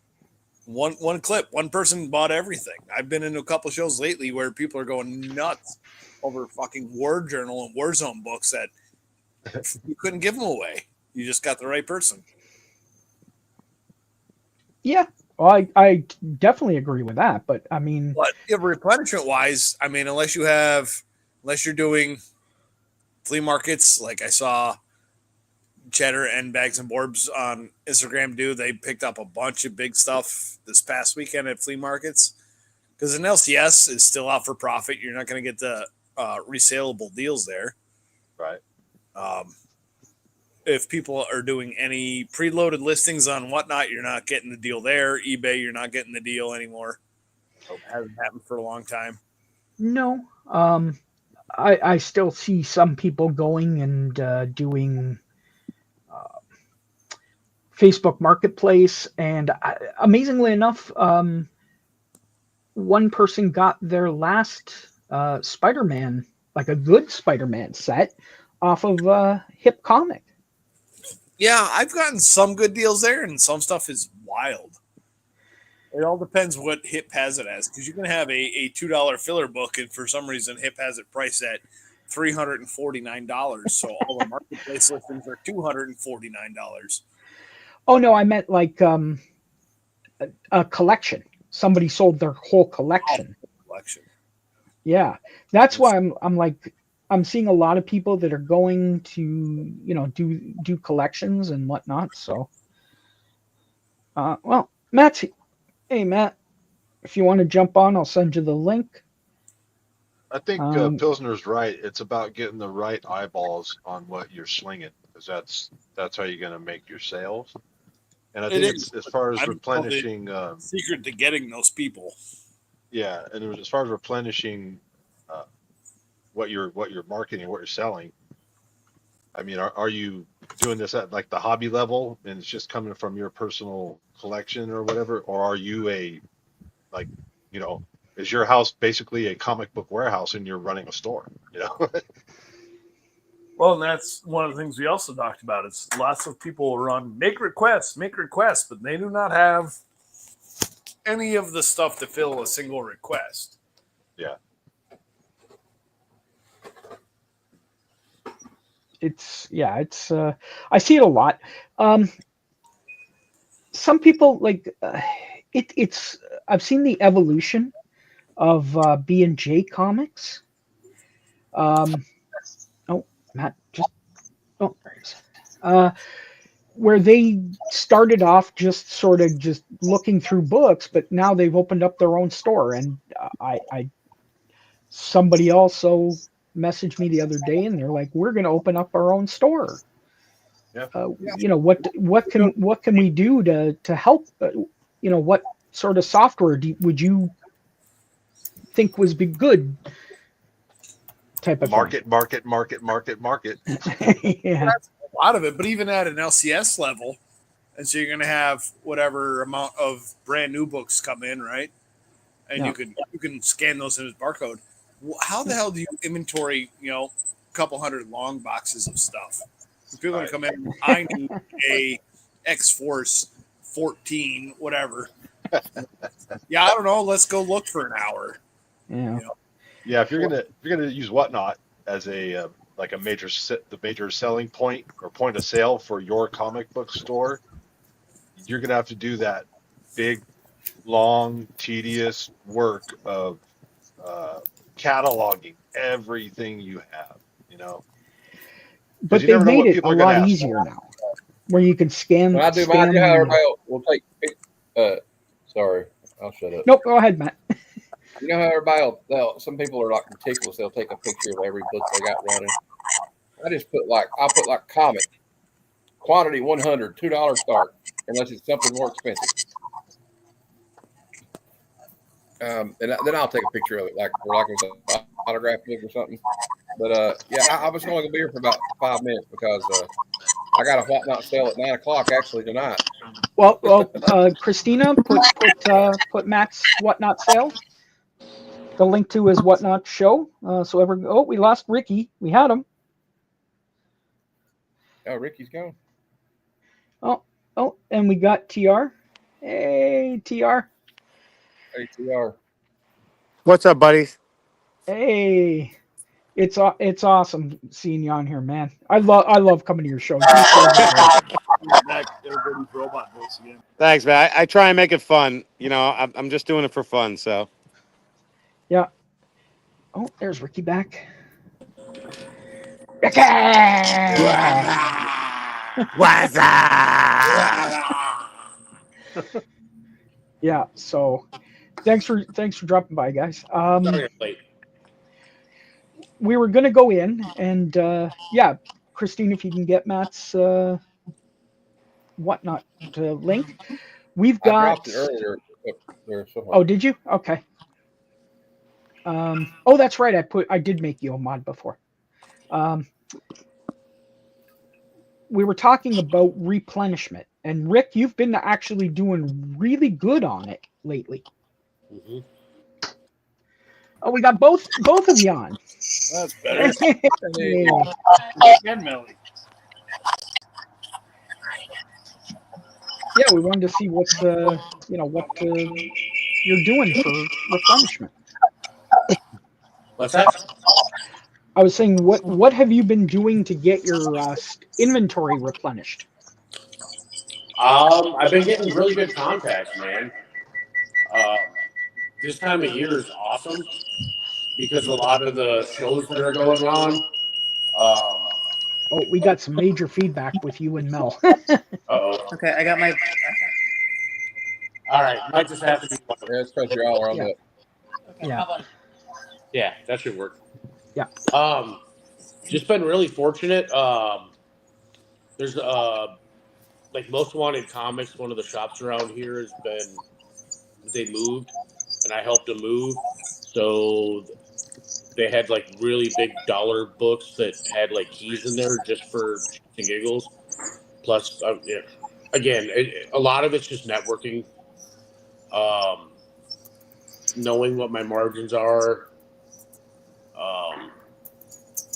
One clip, one person bought everything. I've been in a couple shows lately where people are going nuts over fucking War Journal and Warzone books that you couldn't give them away. You just got the right person. Yeah, well, I definitely agree with that. But I mean, But replenishment wise, I mean, unless you're doing flea markets, like I saw Cheddar and Bags and Borbs on Instagram do, they picked up a bunch of big stuff this past weekend at flea markets. Because an LCS is still out for profit. You're not going to get the resaleable deals there. Right. If people are doing any preloaded listings on Whatnot, you're not getting the deal there. eBay, you're not getting the deal anymore. It hasn't happened for a long time. no. I still see some people going and doing Facebook Marketplace, and amazingly enough, one person got their last Spider-Man, like a good Spider-Man set, off of Hip Comic. Yeah, I've gotten some good deals there, and some stuff is wild. It all depends what Hip has it as, because you can have a $2 filler book, and for some reason Hip has it priced at $349. So all the marketplace listings are $249. Oh no, I meant like a collection. Somebody sold their whole collection. Yeah, that's why I'm like I'm seeing a lot of people that are going to do collections and whatnot. So, well, hey Matt, if you want to jump on, I'll send you the link. I think Pilsner's right. It's about getting the right eyeballs on what you're slinging, because that's how you're going to make your sales. And I think it's, as far as replenishing, secret to getting those people. Yeah, and it was as far as replenishing what you're marketing, what you're selling. I mean, are you doing this at like the hobby level, and it's just coming from your personal collection or whatever, or are you is your house basically a comic book warehouse and you're running a store? Well, and that's one of the things we also talked about. It's lots of people run make requests, but they do not have any of the stuff to fill a single request. Yeah. It's I see it a lot. Some people like it's I've seen the evolution of B&J Comics. Matt, there it is. Where they started off just sort of just looking through books, but now they've opened up their own store. And somebody also messaged me the other day, and they're like, "We're going to open up our own store." Yeah. What can we do to help? What sort of software would you think was be good? Type of market. Yeah. That's a lot of it, but even at an LCS level, and so you're going to have whatever amount of brand new books come in, right? And you can scan those in as barcode. How the hell do you inventory, a couple hundred long boxes of stuff? If people are going to come in, I need a X-Force 14, whatever. Yeah, I don't know. Let's go look for an hour. Yeah. Yeah, if you're gonna use Whatnot as a major selling point or point of sale for your comic book store, you're gonna have to do that big, long, tedious work of cataloging everything you have. But they made it a lot easier now, where you can scan. When I do mine, you know how everybody will take. Sorry, I'll shut up. Nope, go ahead, Matt. You know how everybody some people are like meticulous. They'll take a picture of every book they got running. I'll put comic quantity 100, $2 start, unless it's something more expensive. Then I'll take a picture of it, like it was an autograph book or something. But yeah, I was only gonna be here for about 5 minutes because I got a whatnot sale at 9 o'clock actually tonight. Well, Christina, put Matt's whatnot sale. The link to his whatnot show. We lost Ricky. We had him. Oh, Ricky's gone. Oh, and we got TR. Hey, TR. ATR. What's up, buddies? Hey, it's awesome seeing you on here, man. I love coming to your show. You're so great. Back everybody's robot voice again. Thanks, man. I try and make it fun. You know, I'm just doing it for fun. So Yeah. Oh, there's Ricky back. Ricky! what's up? Yeah. So, thanks for dropping by, guys. Sorry I'm late. We were gonna go in, and yeah, Christine, if you can get Matt's whatnot link, we've I got. dropped it earlier. There somewhere. Oh, did you? Okay. Oh, that's right. I did make you a mod before. We were talking about replenishment, and Rick, you've been actually doing really good on it lately. Mm-hmm. Oh, we got both of you on. That's better. Hey. And Melly. Yeah, we wanted to see what you're doing for replenishment. What's that? I was saying, what have you been doing to get your inventory replenished? I've been getting really good contacts, man. This time of year is awesome because a lot of the shows that are going on. Oh, we got some major feedback with you and Mel. Oh, Okay, I got my. all right. Might just have to be. Yeah, it's because you're all around Yeah. it. Okay, Yeah. how about Yeah, that should work. Yeah. Just been really fortunate. There's like Most Wanted Comics. One of the shops around here has been. They moved, and I helped them move. So they had like really big dollar books that had like keys in there just for shits and giggles. Plus, yeah, again, a lot of it's just networking, knowing what my margins are,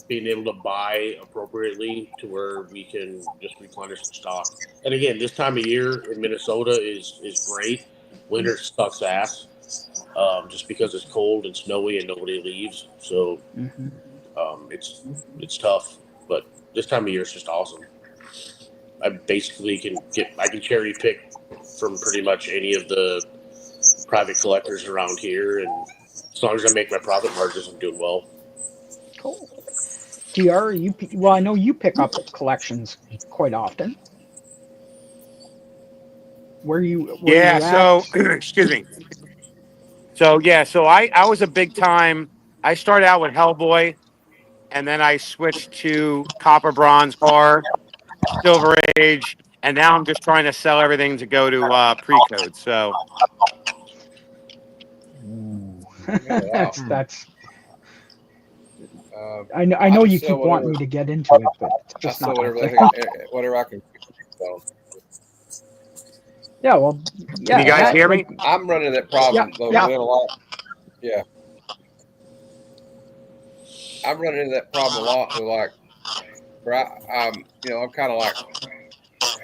being able to buy appropriately to where we can just replenish the stock. And again, this time of year in Minnesota is great. Winter sucks ass, just because it's cold and snowy and nobody leaves. So it's tough. But this time of year is just awesome. I basically can cherry pick from pretty much any of the private collectors around here, and as long as I make my profit margins, I'm doing well. Cool. TR, well, I know you pick up collections quite often. Where you Yeah. at? So excuse me. So yeah. So I was a big time. I started out with Hellboy, and then I switched to Copper, Bronze, Bar, Silver Age, and now I'm just trying to sell everything to go to pre-code. So that's. I I know I you sell keep wanting whatever- me to get into it, but it's just sell not. whatever I can. So, Yeah, well, yeah. can you guys hear me? I'm running that problem though, Yeah. with a lot. Yeah. I'm running into that problem a lot with like, where I'm kind of like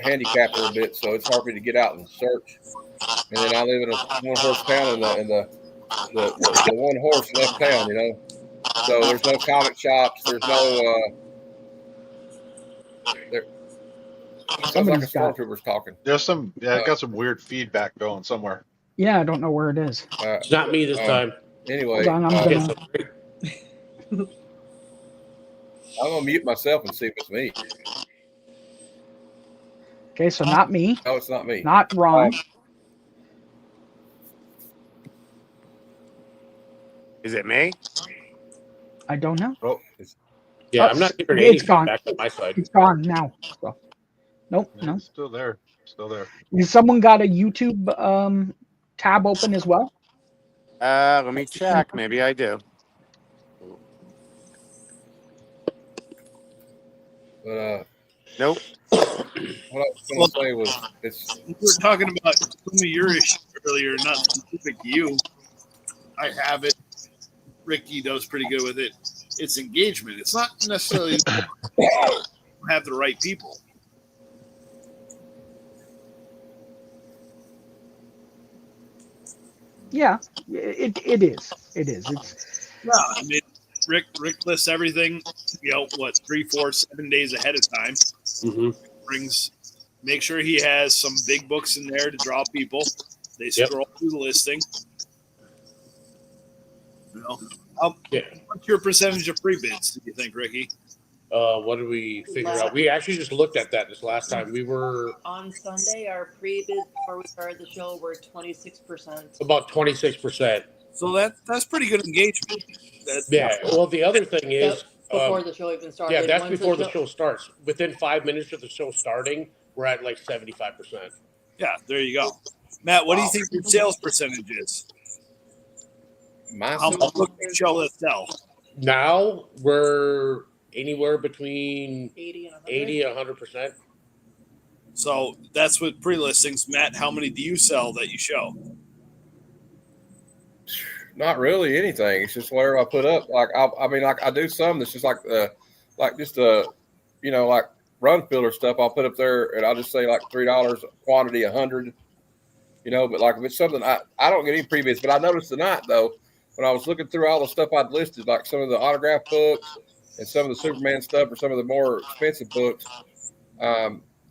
handicapped a little bit, so it's hard for me to get out and search. And then I live in a one-horse town in the one horse left town, So there's no comic shops. There's no. Sounds like a Somebody's got. stormtrooper's talking. There's I got some weird feedback going somewhere. Yeah, I don't know where it is. It's not me this time. Anyway, Hold on, I'm Okay, gonna. so I'm gonna mute myself and see if it's me. Okay, so not me, No, it's not me. not wrong. Is it me? I don't know. Oh, yeah, I'm not hearing It's anything gone. back on my side. It's gone now. So. Nope, Yeah, no. it's still there. Has someone got a YouTube tab open as well? Let me check. Maybe I do. But Nope. what I was going to say was, it's We were talking about some of your issues earlier, not specific to you. I have it. Ricky does pretty good with it. It's engagement. It's not necessarily have the right people. Yeah, it is. It is. It's Yeah, I mean, Rick lists everything. 3, 4, 7 days ahead of time. Mm-hmm. Make sure he has some big books in there to draw people. They scroll through the listing. What's your percentage of pre-bids, do you think, Ricky? What did we figure out? We actually just looked at that this last time. We were on Sunday. Our pre-bids before we started the show were 26%. about 26%. So that's pretty good engagement. Well, the other thing is Before the show even started. yeah, that's Once before the show starts. Within 5 minutes of the show starting, we're at like 75%. Yeah, there you go. Matt, what do you think your sales percentage is? How much book shall it sell? Now we're anywhere between 80 and 100%. So that's with pre-listings. Matt, how many do you sell that you show? not really anything. It's just whatever I put up. Like I do some that's just like like run filler stuff. I'll put up there and I'll just say like $3 quantity 100. But like if it's something I don't get any previous. But I noticed tonight though, when I was looking through all the stuff I'd listed, like some of the autograph books and some of the Superman stuff or some of the more expensive books,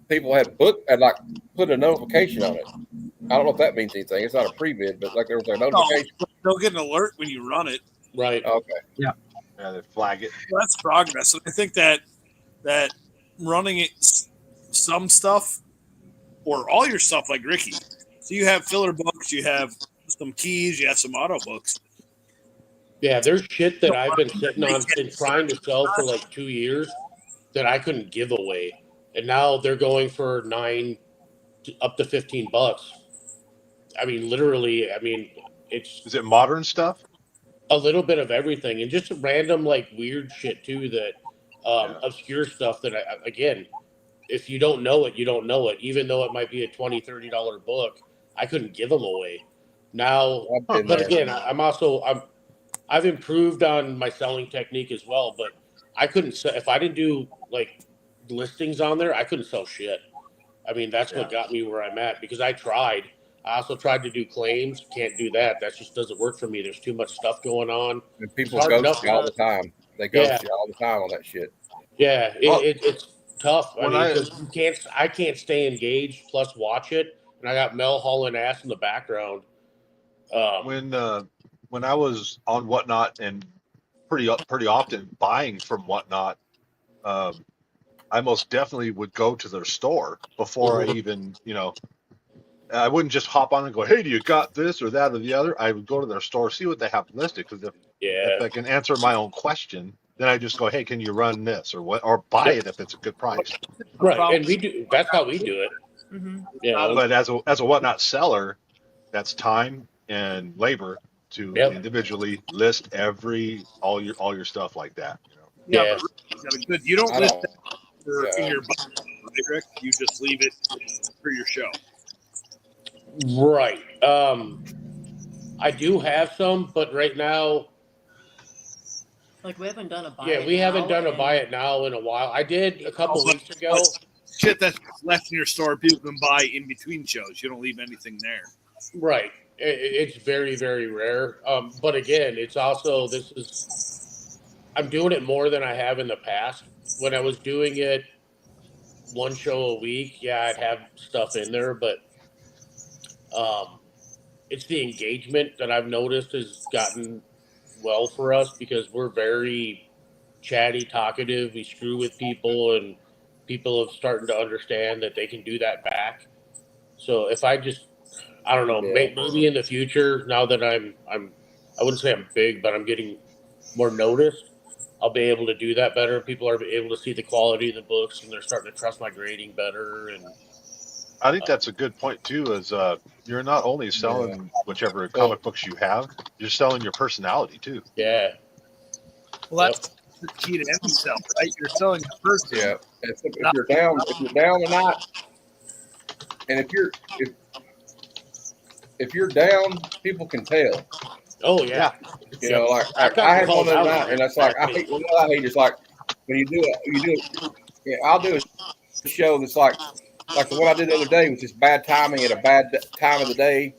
people had put a notification on it. I don't know if that means anything. It's not a pre-bid, but like there was a notification. They'll get an alert when you run it. Right. Okay. Yeah, they flag it. Well, that's progress. And I think that running it, some stuff or all your stuff like Ricky. So you have filler books, you have some keys, you have some auto books. Yeah, there's shit that I've been sitting on and trying to sell for like 2 years that I couldn't give away. And now they're going for $9 up to $15. I mean, literally, Is it modern stuff? a little bit of everything and just random like weird shit too that obscure stuff that again, if you don't know it, you don't know it. Even though it might be a $20, $30 book, I couldn't give them away. Now, but again, I've improved on my selling technique as well. But I couldn't sell if I didn't do like listings on there. I couldn't sell shit. I mean, that's what got me where I'm at because I tried. I also tried to do claims. Can't do that. That just doesn't work for me. There's too much stuff going on. And people ghost you all the time. They ghost you all the time on that shit. Yeah, it's tough. I can't stay engaged plus watch it, and I got Mel hauling ass in the background. When I was on Whatnot and pretty often buying from Whatnot, I most definitely would go to their store before I even, I wouldn't just hop on and go, hey, do you got this or that or the other? I would go to their store, see what they have listed, because if I can answer my own question, then I just go, hey, can you run this or buy it if it's a good price. Right, and we do. That's how we do it. Mm-hmm. Yeah, But as a Whatnot seller, that's time and labor to individually list all your stuff like that. Yeah. Good. You don't list that in your box, right, Rick? You just leave it for your show. Right. I do have some, but right now, Like we haven't done a buy. we haven't done a buy it now in a while. I did a couple weeks ago. Shit that's left in your store, people can buy in between shows. You don't leave anything there. Right. It's very, very rare. But again, it's also I'm doing it more than I have in the past. When I was doing it one show a week, I'd have stuff in there, but it's the engagement that I've noticed has gotten well for us because we're very chatty, talkative. We screw with people, and people have started to understand that they can do that back. So if I don't know, maybe in the future, now that I wouldn't say I'm big, but I'm getting more noticed, I'll be able to do that better. People are able to see the quality of the books, and they're starting to trust my grading better. And I think that's a good point too. Is you're not only selling whichever comic books you have, you're selling your personality too. Yeah. Well, that's the key to any sell, right? You're selling your person. Yeah. If you're down or not, and if you're down, people can tell. Oh yeah. You know, like I had one the other night, and that's like I hate. Well, I hate is like when you do it. Yeah, I'll do a show that's like the one I did the other day was just bad timing at a bad time of the day.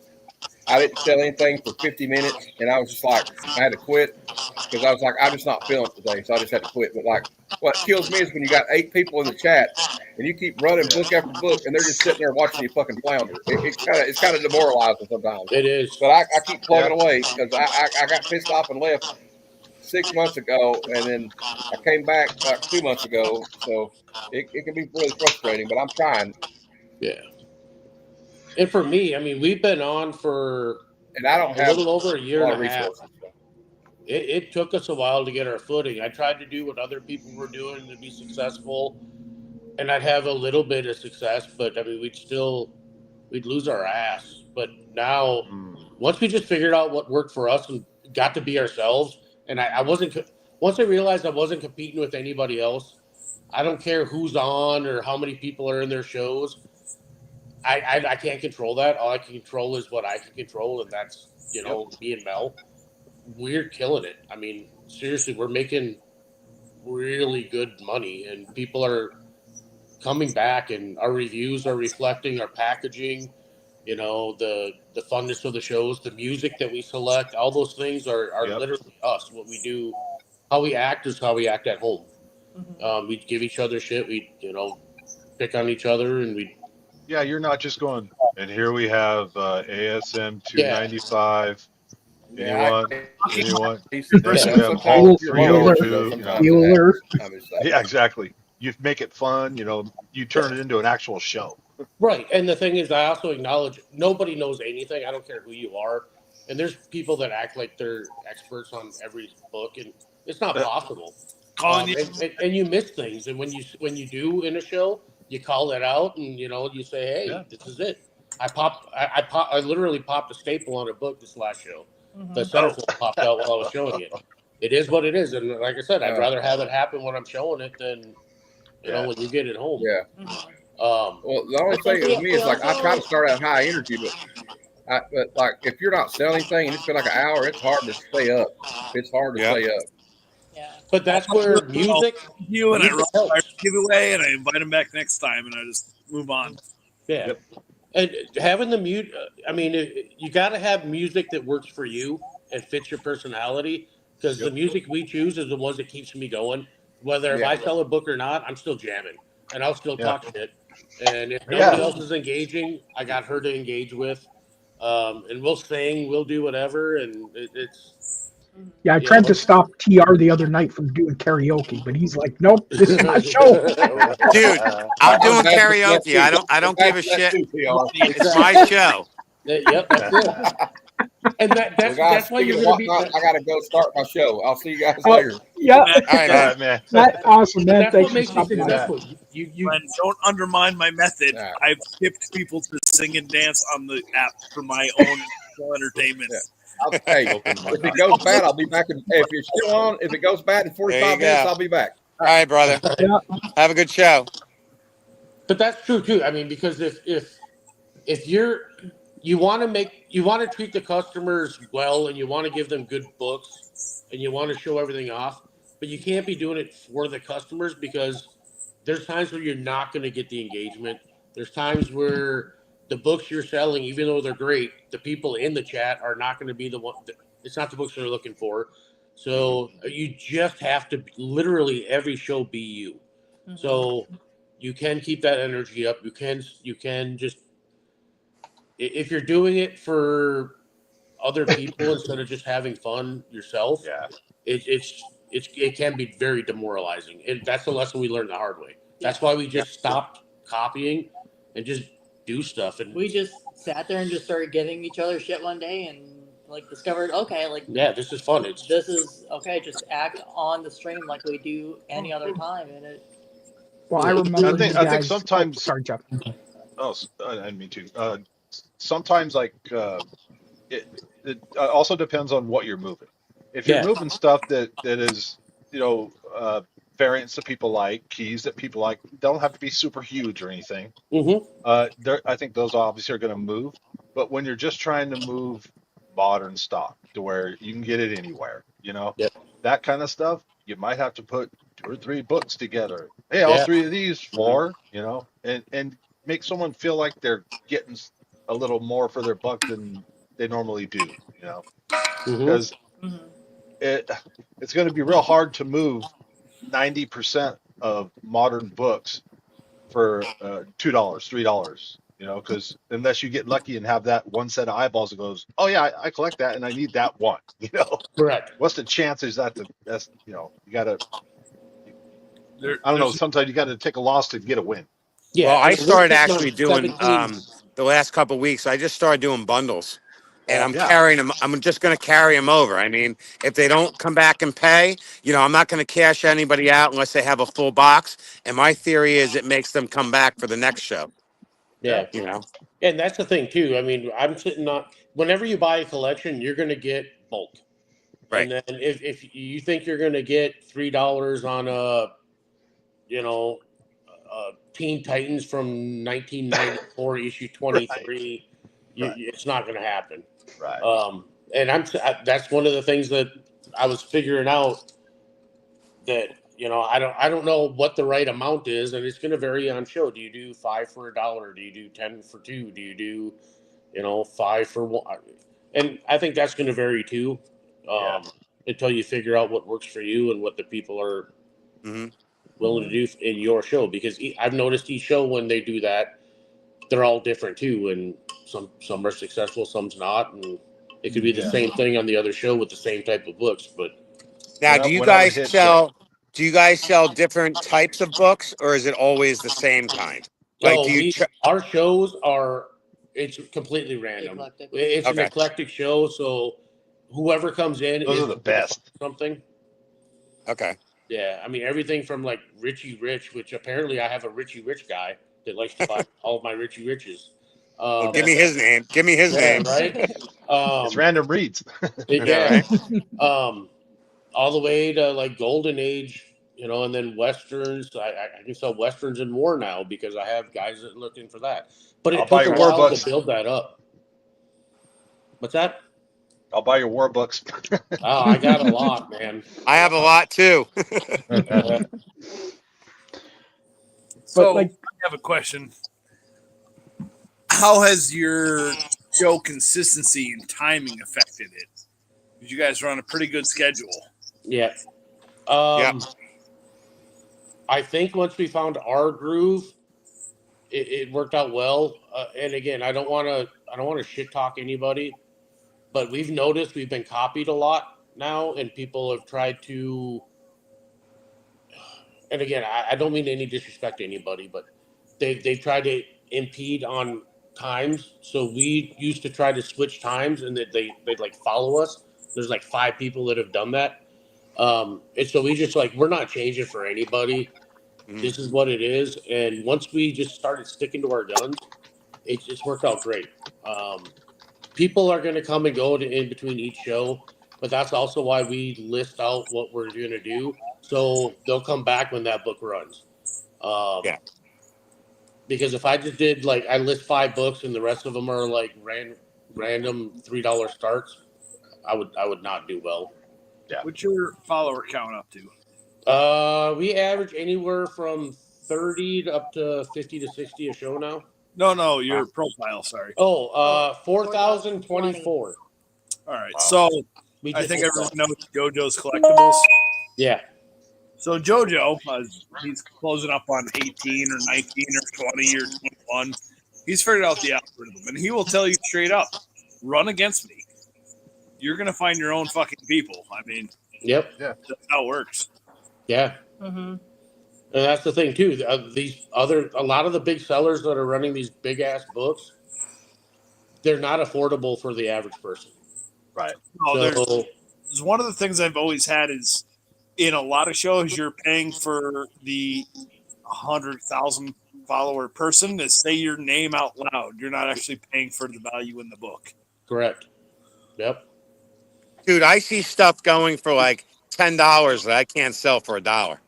I didn't sell anything for 50 minutes, and I was just like, I had to quit because I was like, I'm just not feeling it today, so I just had to quit. But like, what kills me is when you got 8 people in the chat and you keep running book after book, and they're just sitting there watching you fucking flounder. It's kind of demoralizing sometimes. It is. But I keep plugging away because I got pissed off and left 6 months ago, and then I came back like 2 months ago. So it can be really frustrating, but I'm trying. Yeah. And for me, I mean, we've been on for And I don't a have little over a year a lot and of a half. resources. It took us a while to get our footing. I tried to do what other people were doing to be successful, and I'd have a little bit of success, but I mean, we'd lose our ass. But now, once we just figured out what worked for us and got to be ourselves, and once I realized I wasn't competing with anybody else, I don't care who's on or how many people are in their shows. I can't control that. All I can control is what I can control, and that's, me and Mel. We're killing it. I mean, seriously, we're making really good money, and people are coming back, and our reviews are reflecting our packaging, the funness of the shows, the music that we select, all those things are literally us. What we do, how we act is how we act at home. Mhm. We give each other shit. We, pick on each other, and we. Yeah, you're not just going. And here we have ASM 295. Anyone? Bueller. Yeah, exactly. You make it fun. You turn it into an actual show. Right. And the thing is, I also acknowledge nobody knows anything. I don't care who you are. And there's people that act like they're experts on every book, and it's not possible. And you miss things. And when you do in a show, you call it out, and you say, "Hey, this is it." I literally popped a staple on a book this last show. The centerfold popped out while I was showing it. It is what it is, and like I said, I'd rather have it happen when I'm showing it than when you get it home. Yeah. Well, the only thing with me is like I try to start out high energy, but like if you're not selling anything and it's been like an hour, it's hard to stay up. It's hard to stay up. Yeah. But that's where music. You and I run our giveaway, and I invite him back next time, and I just move on. Yeah. Yep. And having the mute, I mean, you got to have music that works for you and fits your personality, because the music we choose is the ones that keeps me going. Whether if I sell a book or not, I'm still jamming, and I'll still talk shit. And if nobody else is engaging, I got her to engage with, and we'll sing, we'll do whatever, and it's. Yeah, I tried to stop TR the other night from doing karaoke, but he's like, "Nope, this is my show." Dude, I'm doing karaoke. I don't give a shit. It's my show. Yep, that's it. And that's why you're going to be. I got to go start my show. I'll see you guys later. Yeah, all right, man. That's awesome, man. That's Thanks what for makes you stopping by. successful. You And don't undermine my method. I've tipped people to sing and dance on the app for my own entertainment. Hey, if it goes bad, I'll be back. If it's still on, if it goes bad in 45 minutes, I'll be back. All right, brother. Yeah. Have a good show. But that's true too. I mean, because if you want to treat the customers well, and you want to give them good books, and you want to show everything off, but you can't be doing it for the customers, because there's times where you're not going to get the engagement. There's times where the books you're selling, even though they're great, the people in the chat are not going to be the one. It's not the books they're looking for. So you just have to literally every show be you. Mm-hmm. So you can keep that energy up. You can just, if you're doing it for other people instead of just having fun yourself, it can be very demoralizing. And that's the lesson we learned the hard way. That's why we just stopped copying and just do stuff. And we just sat there and just started giving each other shit one day, and discovered, okay, this is fun. This is okay. Just act on the stream like we do any other time, and it. Well, I remember. I think sometimes. Sorry, Jeff. I mean too. Sometimes it also depends on what you're moving. If you're Yeah. moving stuff that is, variants that people like, keys that people like, don't have to be super huge or anything. Mm-hmm. I think those obviously are going to move. But when you're just trying to move modern stock to where you can get it anywhere, Yep. that kind of stuff, you might have to put 2 or 3 books together. Hey, all Yeah. 3 of these for, and make someone feel like they're getting a little more for their buck than they normally do, Mm-hmm. because Mhm. it's going to be real hard to move 90% of modern books for $2, $3, because unless you get lucky and have that one set of eyeballs that goes, oh yeah, I collect that and I need that one, Correct. what's the chances that's you gotta, There, I don't know, there's- sometimes you got to take a loss to get a win. Yeah. Well, I we're started sitting on actually doing 17. the last couple of weeks. I just started doing bundles, and I'm Yeah. carrying them. I'm just going to carry them over. I mean, if they don't come back and pay, I'm not going to cash anybody out unless they have a full box. And my theory is it makes them come back for the next show. Yeah. You know, And that's the thing too. I mean, I'm sitting on. Whenever you buy a collection, you're going to get bulk. Right. And then if you think you're going to get $3 on Teen Titans from 1994 issue 23, Right. it's not going to happen. Right. And that's one of the things that I was figuring out, that I don't know what the right amount is, and it's going to vary on show. Do you do 5 for $1? Do you do 10 for 2? Do you do 5 for 1? And I think that's going to vary too, until you figure out what works for you and what the people are Mhm. willing to do in your show. Because I've noticed each show, when they do that, they're all different too, and some are successful, some's not, and it could be the Yeah. same thing on the other show with the same type of books. But now, When I- do you when I would guys hit, sell? Do you guys sell different types of books, or is it always the same kind? Like, do you? our shows it's completely random. Eclectic. It's an Okay. eclectic show, so whoever comes in Those is are the best. something. Okay. Yeah, I mean everything from like Richie Rich, which apparently I have a Richie Rich guy that likes to buy all of my Richie Riches. Well, give me his name. Give me his Yeah, name. right. it's random reads. Yeah. Right. All the way to like Golden Age, and then Westerns. I can sell Westerns and more now because I have guys that are looking for that. But it I'll buy took a your war while books. to build that up. What's that? I'll buy your war books. Oh, I got a lot, man. I have a lot too. so like- I have a question. How has your show consistency and timing affected it? Because you guys are on a pretty good schedule. Yeah. Yep. I think once we found our groove, it worked out well. And again, I don't want to shit talk anybody, but we've noticed we've been copied a lot now, and people have tried to. And again, I don't mean any disrespect to anybody, but they tried to impede on times. So we used to try to switch times, and that they'd like follow us. There's like 5 people that have done that. And so we just we're not changing for anybody. Mhm. This is what it is. And once we just started sticking to our guns, it's worked out great. People are going to come and go in between each show, but that's also why we list out what we're going to do. So they'll come back when that book runs. Yeah. Because if I just did I list 5 books and the rest of them are random $3 starts, I would not do well. What's your follower count up to? We average anywhere from 30 up to 50 to 60 a show now. No, your profile. Sorry. 4,024. All right. Wow. So We I just think hit everyone that. knows JoJo's Collectibles. Yeah. So JoJo, he's closing up on 18 or 19 or 20 or 21. He's figured out the algorithm, and he will tell you straight up, run against me. You're going to find your own fucking people. I mean, Yep. that's how it works. Yeah. Mm-hmm. And that's the thing too. A lot of the big sellers that are running these big ass books, they're not affordable for the average person. Right. No, So there's one of the things I've always had is in a lot of shows, you're paying for the 100,000 follower person is say your name out loud. You're not actually paying for the value in the book. Correct. Yep. Dude, I see stuff going for like $10 that I can't sell for $1.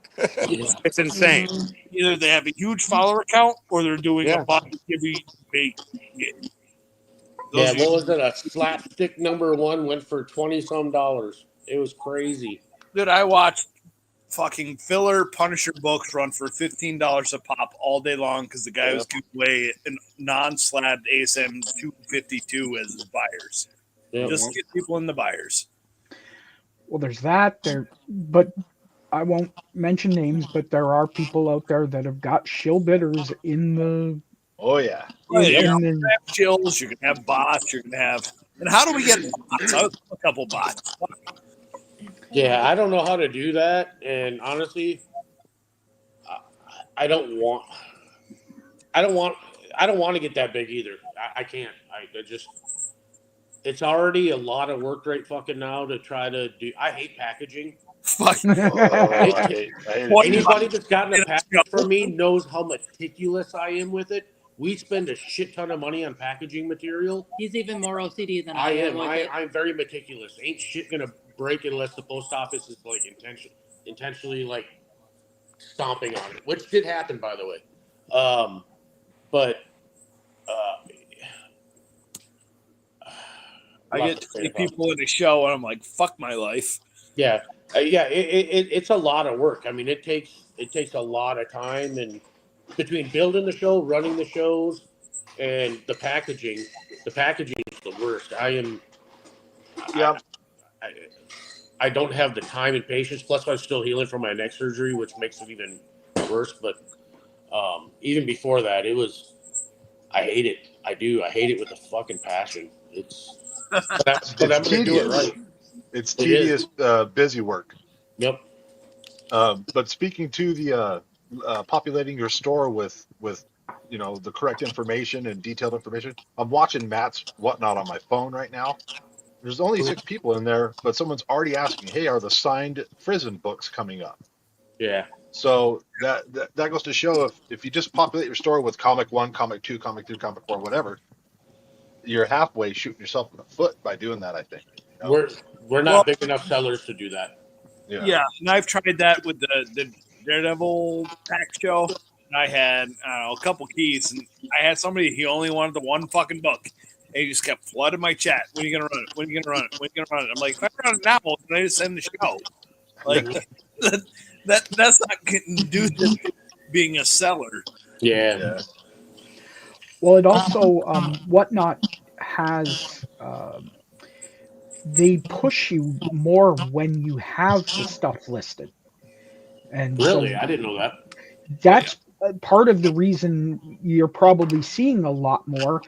It's insane. Either they have a huge follower count or they're doing Yeah. a buy give you bait. Yeah, what was it? A slapstick #1 went for $20-some. It was crazy. Dude, I watched fucking filler Punisher books run for $15 a pop all day long because the guy was giving away a non-slabbed ASM 252 as his buyers. Yeah. Just get people in the buyers. Well, there's that there, but I won't mention names, but there are people out there that have got shill bidders in the. Oh yeah. Oh, yeah, in you're the- gonna have chills, you're gonna have bots, you're gonna have. And how do we get bots? I was a couple bots. Yeah, I don't know how to do that, and honestly, I don't want to get that big either. I can't. I just, it's already a lot of work rate fucking now to try to do. I hate packaging. Fuck. Oh, I hate What- it. Anybody that's gotten a package from me knows how meticulous I am with it. We spend a shit ton of money on packaging material. He's even more OCD than I I am. am. with it. I'm very meticulous. Ain't shit gonna break unless the post office is like intentionally like stomping on it, which did happen, by the way. But I get to see people in a show and I'm like, fuck my life. yeah, it's a lot of work. I mean, it takes a lot of time, and between building the show, running the shows, and the packaging is the worst. Yeah. I don't have the time and patience. Plus, I'm still healing from my neck surgery, which makes it even worse. But even before that, I hate it. I do. I hate it with a fucking passion. But I'm going to do it right. It's It is. tedious, busy work. Yep. But speaking to the populating your store with the correct information and detailed information, I'm watching Matt's Whatnot on my phone right now. There's only 6 people in there, but someone's already asking, "Hey, are the signed Frizen books coming up?" Yeah. So that goes to show if you just populate your store with comic 1, comic 2, comic 3, comic 4, whatever, you're halfway shooting yourself in the foot by doing that. I think. We're not big enough sellers to do that. Yeah, and I've tried that with the Daredevil pack show. And I had a couple keys, and I had somebody. He only wanted the one fucking book. And he just kept flooding my chat. When are you gonna run it? When are you gonna run it? When are you gonna run it? I'm like, if I run it now, then I just end the show. Like that's not conducive to being a seller. Yeah. Well, it also Whatnot has they push you more when you have the stuff listed, and Really, so I didn't know that. that's part of the reason you're probably seeing a lot more.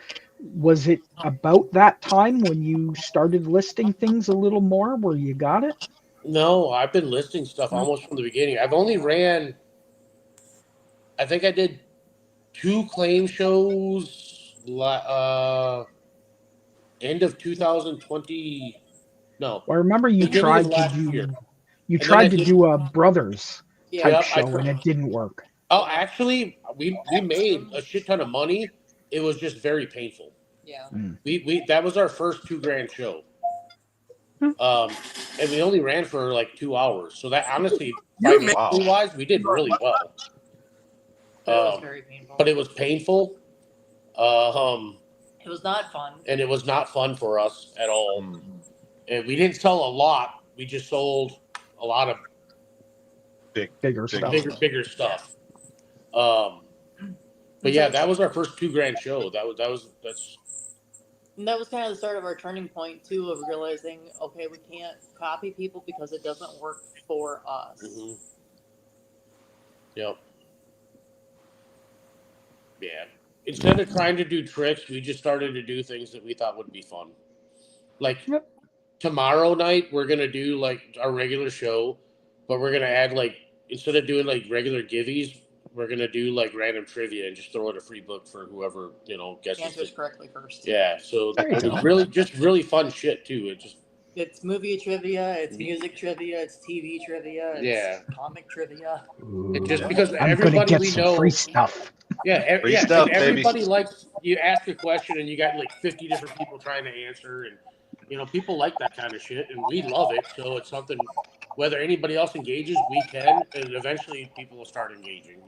Was it about that time when you started listing things a little more where you got it? No, I've been listing stuff almost from the beginning. I've only ran. I think I did 2 claim shows. End of 2020. No. Well, I remember you Beginning tried of to last do year. you then tried I to did- do a brothers Yeah. type Yep, I show tried. and it didn't work. Oh, actually, we made a shit ton of money. It was just very painful. Yeah. We that was our first $2,000 show. And we only ran for like 2 hours. So that honestly, financially wise, we did really well. But it was very painful. But it was painful. It was not fun. And it was not fun for us at all. And we didn't sell a lot. We just sold a lot of Bigger stuff. bigger stuff. But yeah, that was our first $2,000 show. That's And that was kind of the start of our turning point too, of realizing, okay, we can't copy people because it doesn't work for us. Yep. Yeah. Instead of trying to do tricks, we just started to do things that we thought would be fun. Like tomorrow night, we're gonna do like our regular show, but we're gonna add like, instead of doing like regular giveies, we're gonna do like random trivia and just throw it a free book for whoever guesses Answers it. correctly first. Yeah, so There you go. really fun shit too. It's movie trivia, it's music trivia, it's TV trivia, it's Yeah. comic trivia. It just because I'm gonna everybody get we some know, free stuff. Yeah, Free yeah. stuff, And baby. everybody likes you ask a question and you got like 50 different people trying to answer, and people like that kind of shit, and we love it. So it's something. Whether anybody else engages, we can, and eventually people will start engaging.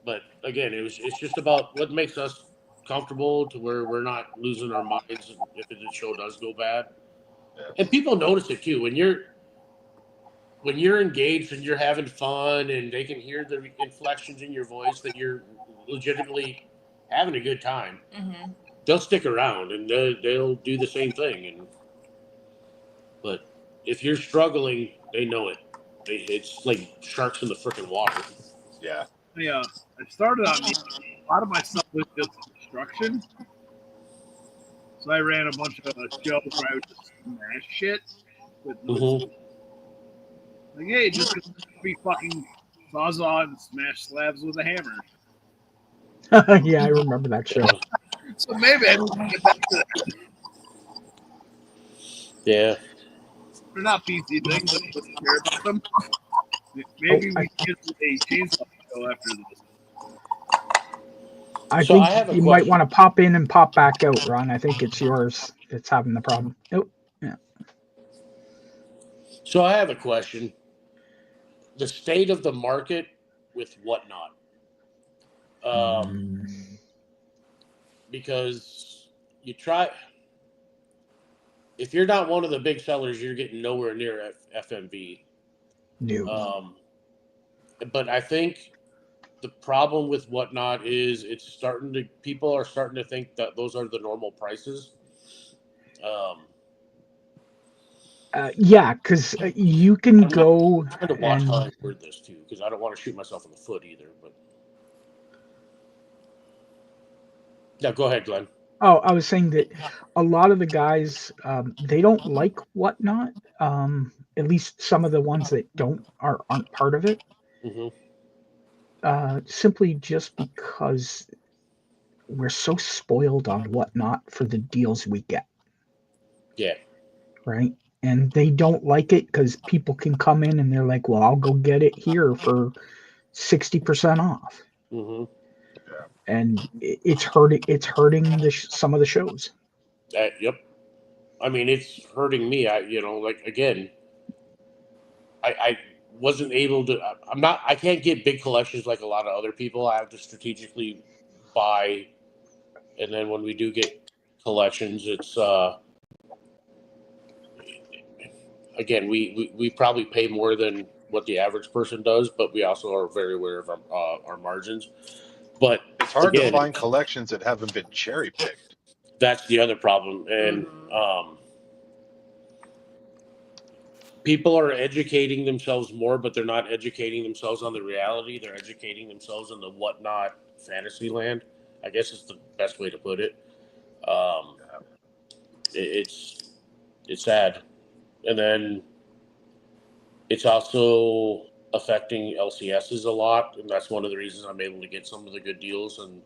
But again, it's just about what makes us comfortable to where we're not losing our minds if the show does go bad. Yeah. And people notice it too when you're engaged and you're having fun, and they can hear the inflections in your voice that you're legitimately having a good time. Mm-hmm. They'll stick around and they'll do the same thing. But if you're struggling, they know it. It's like sharks in the freaking water. Yeah. I started on a lot of my stuff was just construction. So I ran a bunch of shows where I would just smash shit with Mhm. like, hey, just be fucking sawzall and smash slabs with a hammer. Yeah, I remember that show. So maybe I can get back to that. Yeah. They're not PC things. I don't care about them. Maybe we get a chainsaw show after this. I So think I have a you might question. want to pop in and pop back out, Ron. I think it's yours that's having the problem. Nope. So I have a question. The state of the market with Whatnot. Because you try. If you're not one of the big sellers, you're getting nowhere near FMV. No. But I think the problem with Whatnot is people are starting to think that those are the normal prices. Yeah, because you can I'm go trying to watch how I and word this too, because I don't want to shoot myself in the foot either. But yeah, go ahead, Glenn. I was saying that a lot of the guys they don't like Whatnot. At least some of the ones that aren't part of it. Mm-hmm. Simply just because we're so spoiled on Whatnot for the deals we get. Yeah. Right. And they don't like it because people can come in and they're like, well, I'll go get it here for 60% off. Mm-hmm. And it's hurting some of the shows. Yep. I mean, it's hurting me. I wasn't able to. I can't get big collections like a lot of other people. I have to strategically buy, and then when we do get collections, it's again we probably pay more than what the average person does, but we also are very aware of our margins. But it's hard to find collections that haven't been cherry picked. That's the other problem, and people are educating themselves more, but they're not educating themselves on the reality. They're educating themselves on the Whatnot fantasy land. I guess it's the best way to put it. It's sad, and then it's also affecting LCSs a lot, and that's one of the reasons I'm able to get some of the good deals and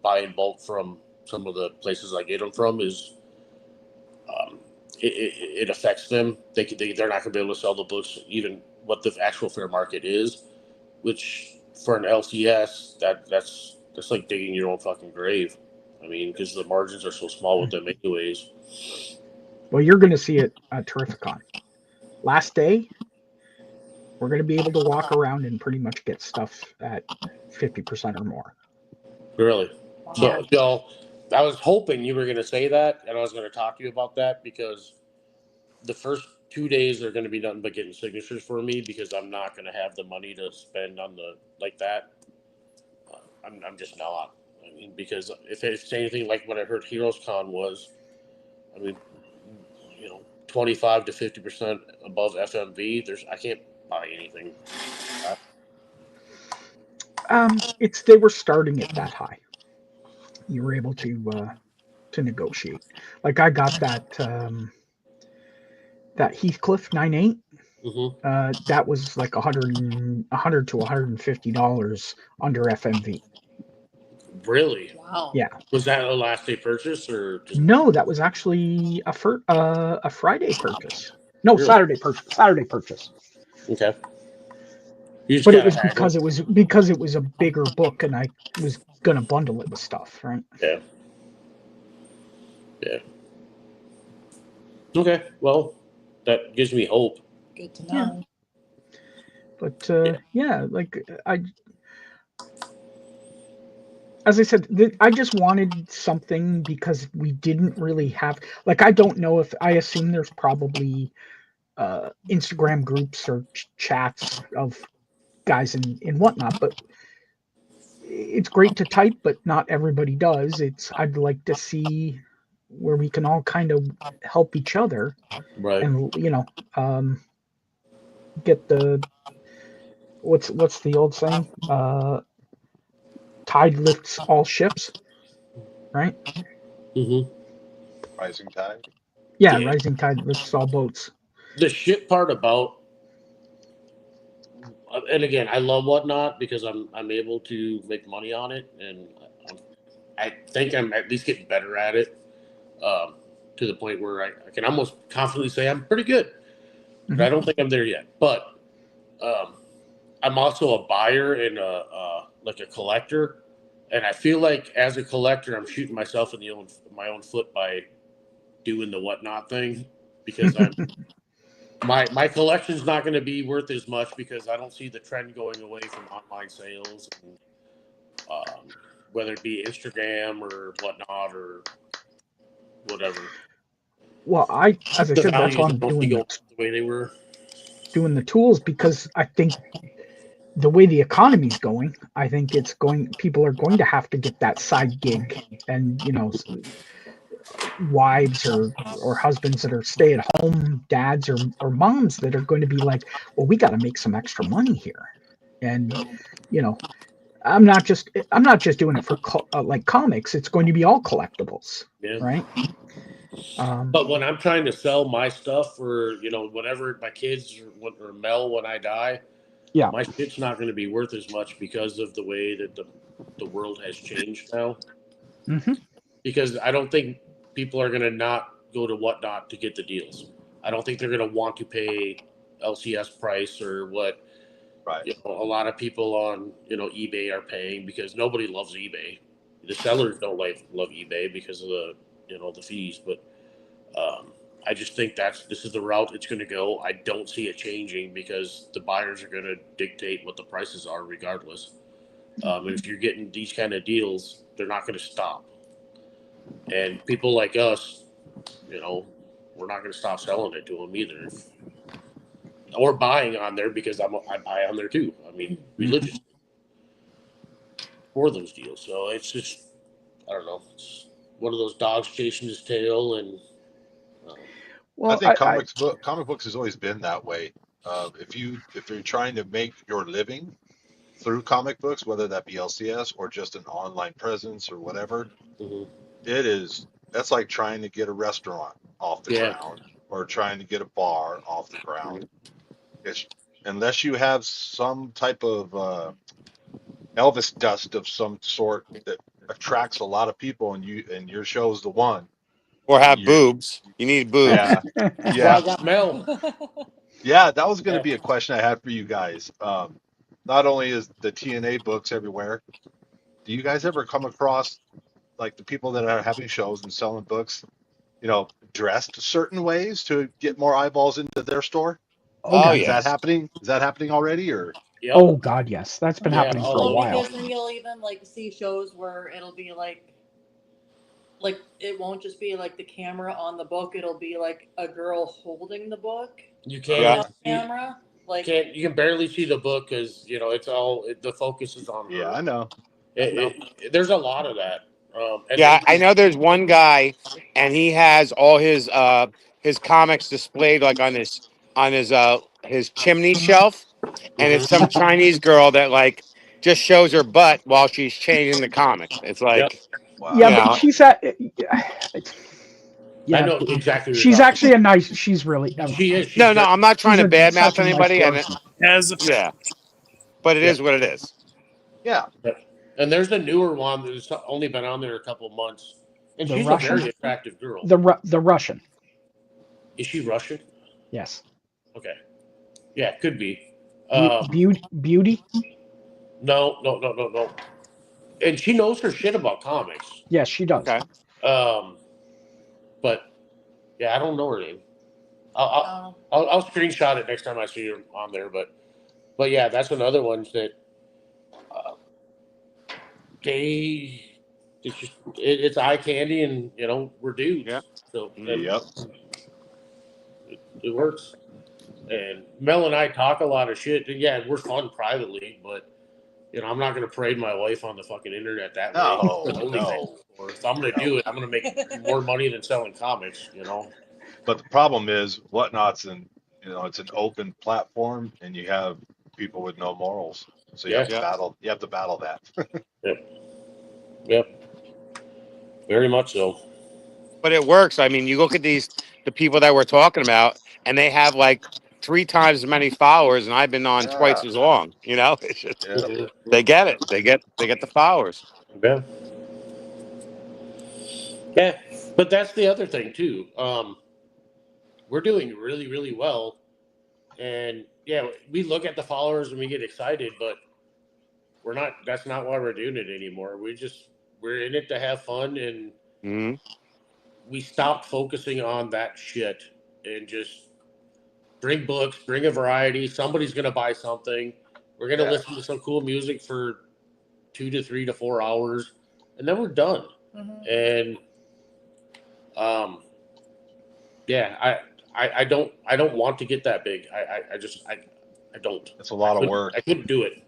buy in bulk from some of the places I get them from. Is it affects them? They're not going to be able to sell the books even what the actual fair market is, which for an LCS that's like digging your own fucking grave. I mean, because the margins are so small with them anyways. Well, you're going to see it at Terrificon. Last day, we're going to be able to walk around and pretty much get stuff at 50% or more. Really? So I was hoping you were going to say that, and I was going to talk to you about that, because the first 2 days are going to be nothing but getting signatures for me, because I'm not going to have the money to spend on like that. I'm just not. I mean, because if it's anything like what I heard Heroes Con was, I mean, 25 to 50% above FMV. I can't buy anything. They were starting it that high. You were able to negotiate. Like I got that Heathcliff 9.8. Mm-hmm. That was like $100 to $150 under FMV. Really? Wow. Yeah. Was that a last day purchase or just... No? That was actually a Friday purchase. No, Really? Saturday purchase. Saturday purchase. Okay. You just But it gotta was haggle. because it was a bigger book, and I was gonna bundle it with stuff, right? Yeah. Yeah. Okay. Well, that gives me hope. Good to Yeah. know. But like as I said, I just wanted something because we didn't really have, like, I don't know if, I assume there's probably Instagram groups or chats of guys and whatnot, but it's great to type, but not everybody does. I'd like to see where we can all kind of help each other Right. and, get the, what's the old saying? Tide lifts all ships, right? Mm-hmm. Rising tide. Yeah, Yeah. rising tide lifts all boats. The shit part about, and again, I love Whatnot because I'm able to make money on it, and I think I'm at least getting better at it, to the point where I can almost confidently say I'm pretty good. But I don't think I'm there yet. But I'm also a buyer and like a collector, and I feel like as a collector, I'm shooting myself in my own foot by doing the Whatnot thing because my collection's not going to be worth as much because I don't see the trend going away from online sales, and, whether it be Instagram or Whatnot or whatever. Well, as I The said, that's why values I'm don't see going the way they were. doing the tools, because I think the way the economy's going, I think people are going to have to get that side gig, and wives or husbands that are stay at home dads or moms that are going to be like, well, we got to make some extra money here, and you know, I'm not just doing it for like comics. It's going to be all collectibles, Yeah. right? But when I'm trying to sell my stuff for, whatever my kids or Mel when I die, Yeah. my shit's not going to be worth as much because of the way that the world has changed now. Mm-hmm. Because I don't think people are going to not go to Whatnot to get the deals. I don't think they're going to want to pay LCS price or what Right. a lot of people on eBay are paying, because nobody loves eBay. The sellers don't love eBay because of the fees, but I just think this is the route it's going to go. I don't see it changing because the buyers are going to dictate what the prices are regardless. And if you're getting these kind of deals, they're not going to stop. And people like us, we're not going to stop selling it to them either, or buying on there, because I buy on there too. I mean, religiously for those deals. So it's just, I don't know. It's one of those dogs chasing his tail, and I Well, think comic books has always been that way. If you're trying to make your living through comic books, whether that be LCS or just an online presence or whatever, Mhm. that's like trying to get a restaurant off the Yeah. ground or trying to get a bar off the ground. It's unless you have some type of Elvis dust of some sort that attracts a lot of people, and your show's the one. Or have You boobs. You need boobs. Yeah, That's why yeah, I got Mel. yeah. That was going to Yeah. be a question I had for you guys. Not only is the TNA books everywhere, do you guys ever come across like the people that are having shows and selling books, dressed certain ways to get more eyeballs into their store? oh Oh god, Is that yes. happening? Is that happening already, or? Yep. oh god, yes, that's been Yeah. happening for a Well, while. because then you'll even like see shows where it'll be like it won't just be like the camera on the book. It'll be like a girl holding the book You on can't. the camera. Like You can barely see the book because it's all the focus is on Yeah, her. I know. There's a lot of that. And Yeah, I then, know there's one guy, and he has all his comics displayed like on his chimney shelf, and it's some Chinese girl that like just shows her butt while she's changing the comics. It's Yep. like, Wow. Yeah, you but know, she's at. I Yeah, know exactly what she's you're talking actually a nice. She's really. about. She is. She's no, very, I'm not trying She's to badmouth such a nice anybody, and person. Has a yeah, but it Yeah. is what it is. Yeah. and there's a newer one that's only been on there a couple months, and The she's Russian? a very attractive girl. The Russian. Is she Russian? Yes. Okay. Yeah, could be. Beauty? No. And she knows her shit about comics. Yes, she does. Okay. But yeah, I don't know her name. I'll screenshot it next time I see her on there. But yeah, that's another one that it's eye candy, and we're dudes. Yeah. So Yep. it works. And Mel and I talk a lot of shit. And yeah, we're fun privately, but I'm not going to parade my wife on the fucking internet that No, way. no. Or if I'm going to do it, I'm going to make more money than selling comics. But the problem is, Whatnot's it's an open platform, and you have people with no morals. So you have to Yeah. battle. You have to battle that. Yep. Very much so. But it works. I mean, you look at the people that we're talking about, and they have like 3 times as many followers, and I've been on twice as long. It's just, Yeah. they get it. They get the followers. Yeah. Yeah. But that's the other thing too. We're doing really, really well. And yeah, we look at the followers and we get excited, but that's not why we're doing it anymore. We're in it to have fun, and Mm-hmm. we stopped focusing on that shit and just bring books, bring a variety. Somebody's going to buy something. We're going to listen to some cool music for 2 to 3 to 4 hours, and then we're done. And yeah, I don't want to get that big. I don't. It's a lot of work. I couldn't do it.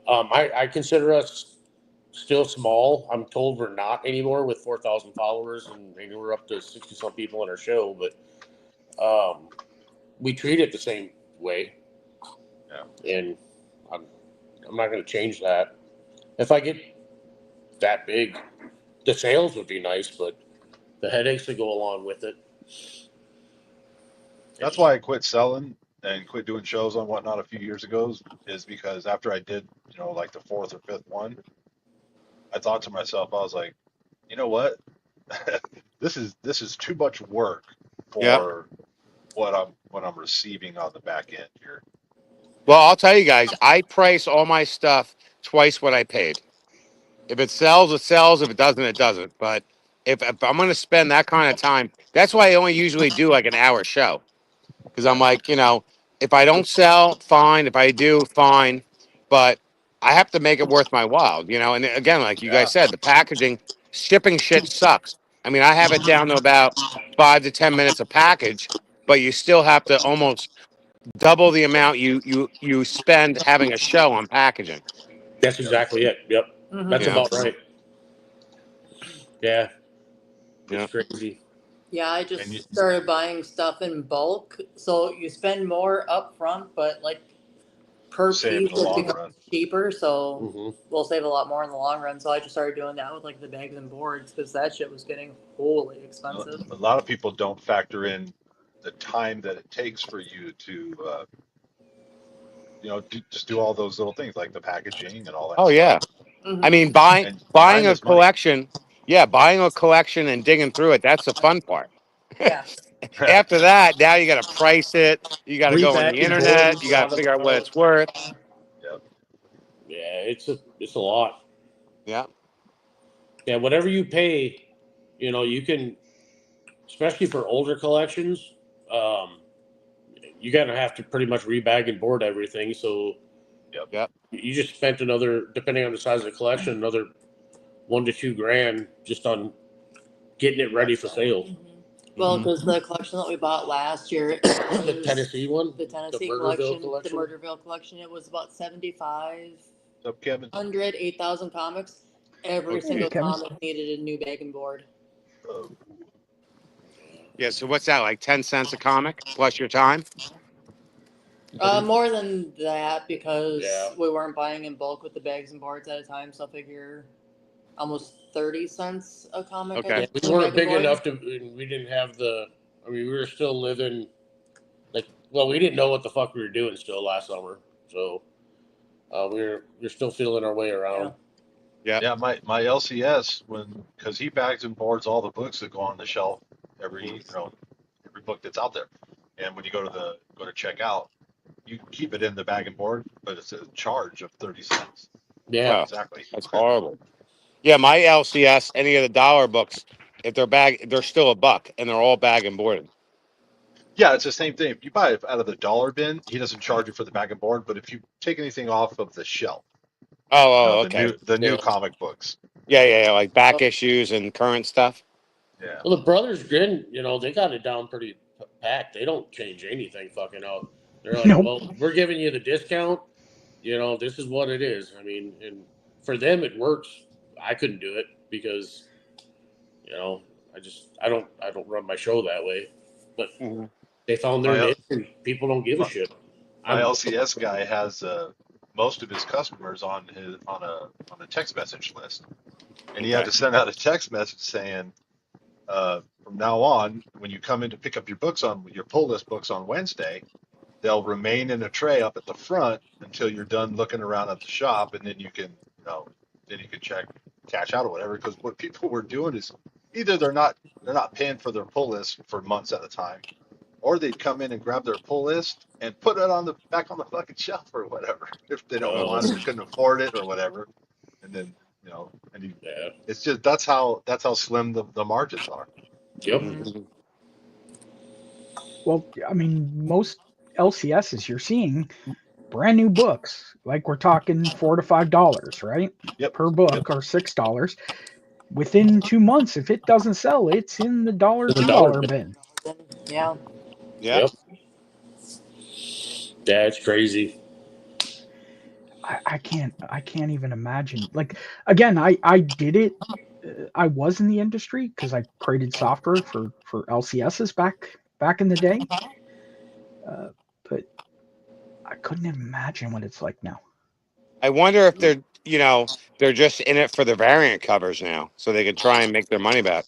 I consider us still small. I'm told we're not anymore with 4,000 followers, and maybe we're up to 60 some people in our show, but we treat it the same way. Yeah. And I'm not going to change that. If I get that big, the sales would be nice, but the headaches that go along with it. That's why I quit selling and quit doing shows on Whatnot a few years ago, is because after I did, like the 4th or 5th one, I thought to myself, I was like, you know what? This is too much work for what I'm receiving on the back end here. Well, I'll tell you guys, I price all my stuff twice what I paid. If it sells, it sells. If it doesn't, it doesn't. But if I'm going to spend that kind of time, that's why I only usually do like an hour show. Because I'm like, if I don't sell, fine. If I do, fine. But I have to make it worth my while, And again, like you guys said, the packaging, shipping shit sucks. I mean, I have it down to about 5 to 10 minutes a package, but you still have to almost double the amount you spend having a show on packaging. That's exactly it. Yep. That's about right. Yeah. It's crazy. Yeah, I just started buying stuff in bulk, so you spend more up front, but like per Save in piece the long it's run. cheaper, so we'll save a lot more in the long run. So I just started doing that with like the bags and boards, because that shit was getting wholly expensive. A lot of people don't factor in the time that it takes for you to just do all those little things like the packaging and all that. Oh yeah. I mean, buying a collection, buying a collection and digging through it, that's the fun part. Yeah. After that, now you got to price it. You got to go on the internet. You got to figure out what it's worth. Yep. Yeah, it's a lot. Yeah. Yeah, whatever you pay, you can, especially for older collections, you gotta have to pretty much rebag and board everything. So Yep. you just spent another, depending on the size of the collection, another $1 to $2 grand just on getting it ready for sale. Well, because the collection that we bought last year, The Tennessee one, the Tennessee Murderville collection, the Murderville collection, it was about 7,500, Up, Kevin. 8,000 comics. Every single Kevin. comic needed a new bag and board. Yeah. So what's that, like 10 cents a comic plus your time? More than that, because Yeah. we weren't buying in bulk with the bags and boards at a time, so I figure almost 30 cents a comic. Okay. I guess, we weren't bag and big board. enough to. We didn't have the. I mean, we were still living. We didn't know what the fuck we were doing still last summer, so we're still feeling our way around. Yeah, my LCS, because he bags and boards all the books that go on the shelf, every book that's out there, and when you go to check out, you keep it in the bag and board, but it's a charge of 30 cents. Yeah. Oh, Exactly. that's horrible. Yeah, my LCS, any of the dollar books, if they're still $1, and they're all bag and boarded. Yeah, it's the same thing. If you buy it out of the dollar bin, he doesn't charge you for the bag and board. But if you take anything off of the shelf, Oh, the okay. new Yeah. comic books. Yeah, like back issues and current stuff. Yeah. Well, the Brothers Grin, they got it down pretty packed. They don't change anything fucking out. They're like, Nope. well, we're giving you the discount. This is what it is. I mean, and for them, it works. I couldn't do it because, I don't run my show that way. But Mhm. they found their My- niche, and people don't give a shit. My LCS guy has most of his customers on a text message list, and he had to send out a text message saying, from now on, when you come in to pick up your pull list books on Wednesday, they'll remain in a tray up at the front until you're done looking around at the shop, and then you can cash out or whatever. Because what people were doing is either they're not paying for their pull list for months at a time, or they'd come in and grab their pull list and put it back on the fucking shelf or whatever if they don't want it or couldn't afford it or whatever. And then Yeah. it's just that's how slim the margins are. Yep. Mhm. Well, I mean, most LCSs you're seeing brand new books, like we're talking $4 to $5, right? Yep. Per book, Yep. or $6. Within 2 months, if it doesn't sell, it's in the $1, In the $2 $1 bin. Yeah. Yeah. Yeah, it's crazy. I can't even imagine. Like, again, I did it. I was in the industry because I created software for LCSs back in the day. But I couldn't imagine what it's like now. I wonder if they're just in it for the variant covers now, so they could try and make their money back.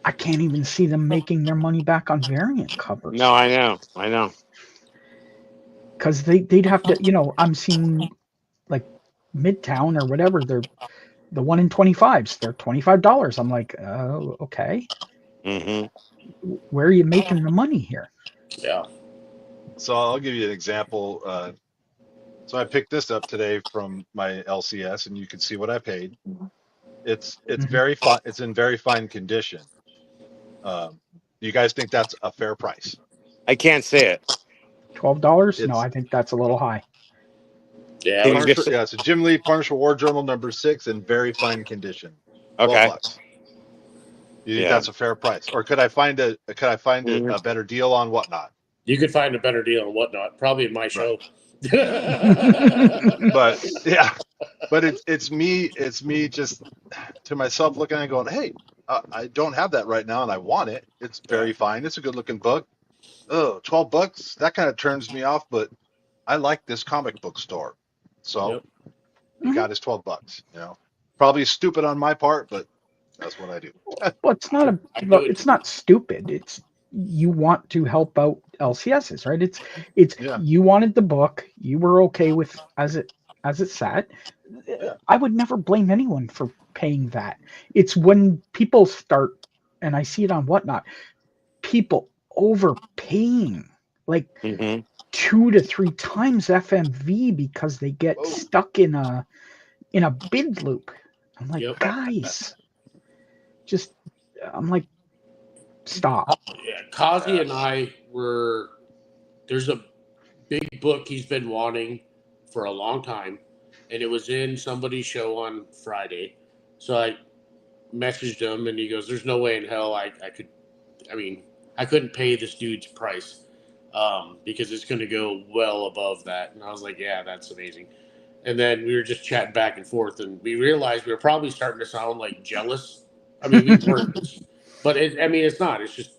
I can't even see them making their money back on variant covers. No, I know. Because they'd have to, I'm seeing like Midtown or whatever, they're the 1 in 25s, they're $25. I'm like, oh, okay. Mm-hmm. Where are you making the money here? Yeah. So I'll give you an example. So I picked this up today from my LCS, and you can see what I paid. It's Mhm. very fine. It's in very fine condition. Do you guys think that's a fair price? I can't say it. $12? No, It's- I think that's a little high. Yeah. Can you Punisher, just- yeah, it's a Jim Lee Punisher War Journal #6 in very fine condition. Okay. $12. You think Yeah. that's a fair price, or could I find a better deal on Whatnot? You could find a better deal and whatnot, probably in my show. But yeah, but it's me just to myself looking and going, hey, I don't have that right now and I want it. It's very fine. It's a good looking book. Oh, $12, that kind of turns me off, but I like this comic book store, so Yep. you got his $12. Probably stupid on my part, but that's what I do. Well, it's not I do it. it's not stupid. It's you want to help out LCSs, right? It's Yeah. You wanted the book, you were okay with as it sat. Yeah. I would never blame anyone for paying that. It's when people start, and I see it on Whatnot, people overpaying like Mm-hmm. 2 to 3 times FMV because they get Whoa. stuck in a bid loop. I'm like, Yep. guys, I'm like, stop. Yeah, Kazi and I there's a big book he's been wanting for a long time, and it was in somebody's show on Friday. So I messaged him, and he goes, there's no way in hell I couldn't pay this dude's price because it's going to go well above that. And I was like, yeah, that's amazing. And then we were just chatting back and forth, and we realized we were probably starting to sound like jealous. I mean, we weren't, but it's not. It's just,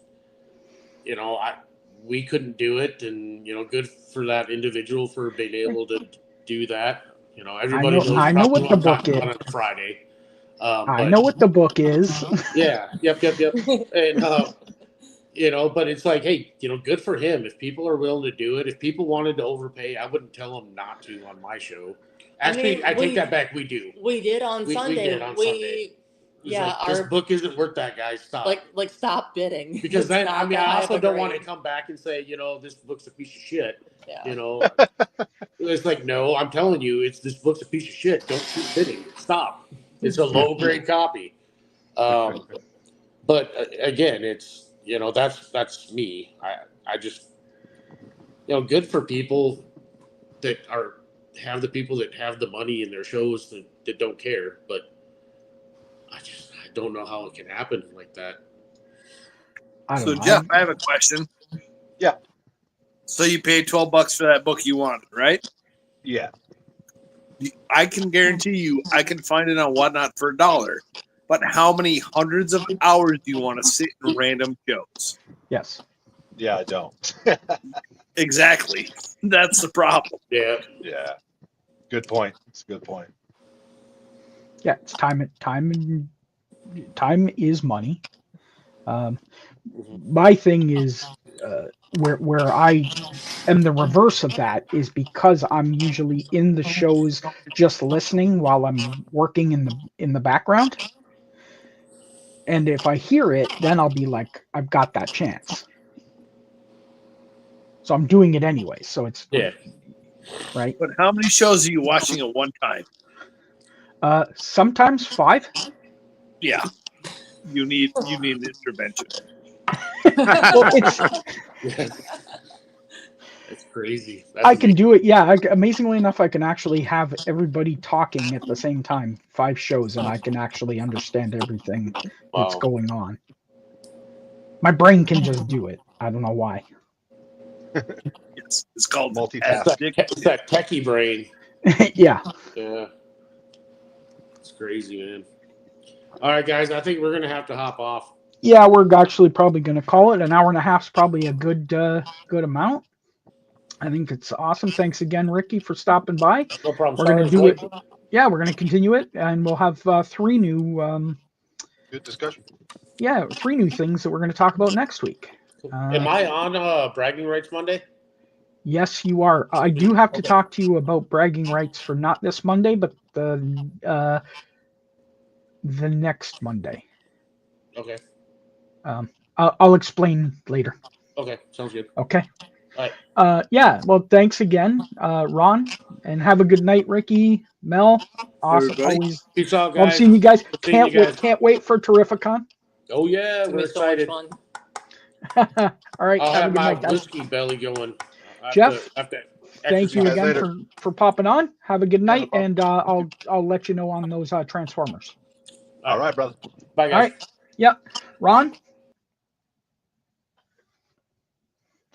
we couldn't do it, and good for that individual for being able to do that. Everybody knows I know probably what the book I'm talking is. about on Friday. I But- know what the book is. Yeah. Yep. And but it's like, hey, good for him. If people are willing to do it, if people wanted to overpay, I wouldn't tell them not to on my show. Actually, I take that back. We do. We did on We Sunday. did on Sunday. Yeah, this our book isn't worth that, guys. Stop. like stop bidding. Because It's then not I mean that I high also of a don't want to grade. come back and say, this book's a piece of shit. Yeah. It's like, no, I'm telling you, this book's a piece of shit. Don't keep bidding. Stop. It's a low grade copy. But again, it's that's me. I just good for people that have the people that have the money in their shows that don't care. But I don't know how it can happen like that. I don't So know. Jeff, I have a question. Yeah. So you paid $12 for that book you wanted, right? Yeah. I can guarantee you I can find it on Whatnot for $1. But how many hundreds of hours do you want to sit in random shows? Yes. Yeah, I don't. Exactly. That's the problem. Yeah. Yeah. Good point. It's a good point. Yeah, it's time is money. My thing is where I am the reverse of that is because I'm usually in the shows just listening while I'm working in the background. And if I hear it, then I'll be like, I've got that chance. So I'm doing it anyway. So it's right. But how many shows are you watching at one time? Sometimes 5. Yeah. You need an intervention. Well, it's It's crazy. I can do it. Yeah, amazingly enough, I can actually have everybody talking at the same time, 5 shows, and I can actually understand everything that's going on. My brain can just do it. I don't know why. Yes, it's called multitasking. It's that techie brain. Yeah. Yeah. It's crazy, man. All right, guys. I think we're gonna have to hop off. Yeah, we're actually probably going to call it. An hour and a half is probably a good amount. I think it's awesome. Thanks again, Ricky, for stopping by. No problem. We're going to do it. Yeah, we're going to continue it, and we'll have 3 new. Good discussion. Yeah, 3 new things that we're going to talk about next week. Am I on Bragging Rights Monday? Yes, you are. I do have to talk to you about bragging rights for not this Monday, but the next Monday. Okay. I'll explain later. Okay, sounds good. Okay. All right. Yeah. Well, thanks again, Ron, and have a good night, Ricky, Mel. Awesome. Everybody. Always Peace out, love guys. seeing you guys. Seeing you guys. Can't wait for Terrificon. Oh yeah, It's gonna we're be so much excited. fun. All right. I'll have a have good my night, guys. whiskey belly going. Jeff, I have to Thank you exercise. again later. for popping on. Have a good night, problem. and I'll let you know on those Transformers. All right, brother. Bye, guys. All right. Yep. Ron?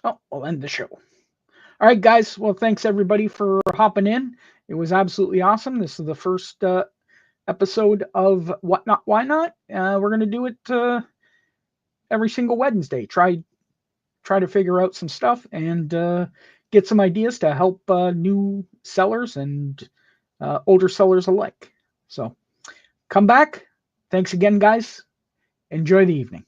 Oh, I'll end the show. All right, guys. Well, thanks everybody for hopping in. It was absolutely awesome. This is the first episode of What Not, Why Not. We're going to do it every single Wednesday. Try to figure out some stuff and get some ideas to help new sellers and older sellers alike. So come back. Thanks again, guys. Enjoy the evening.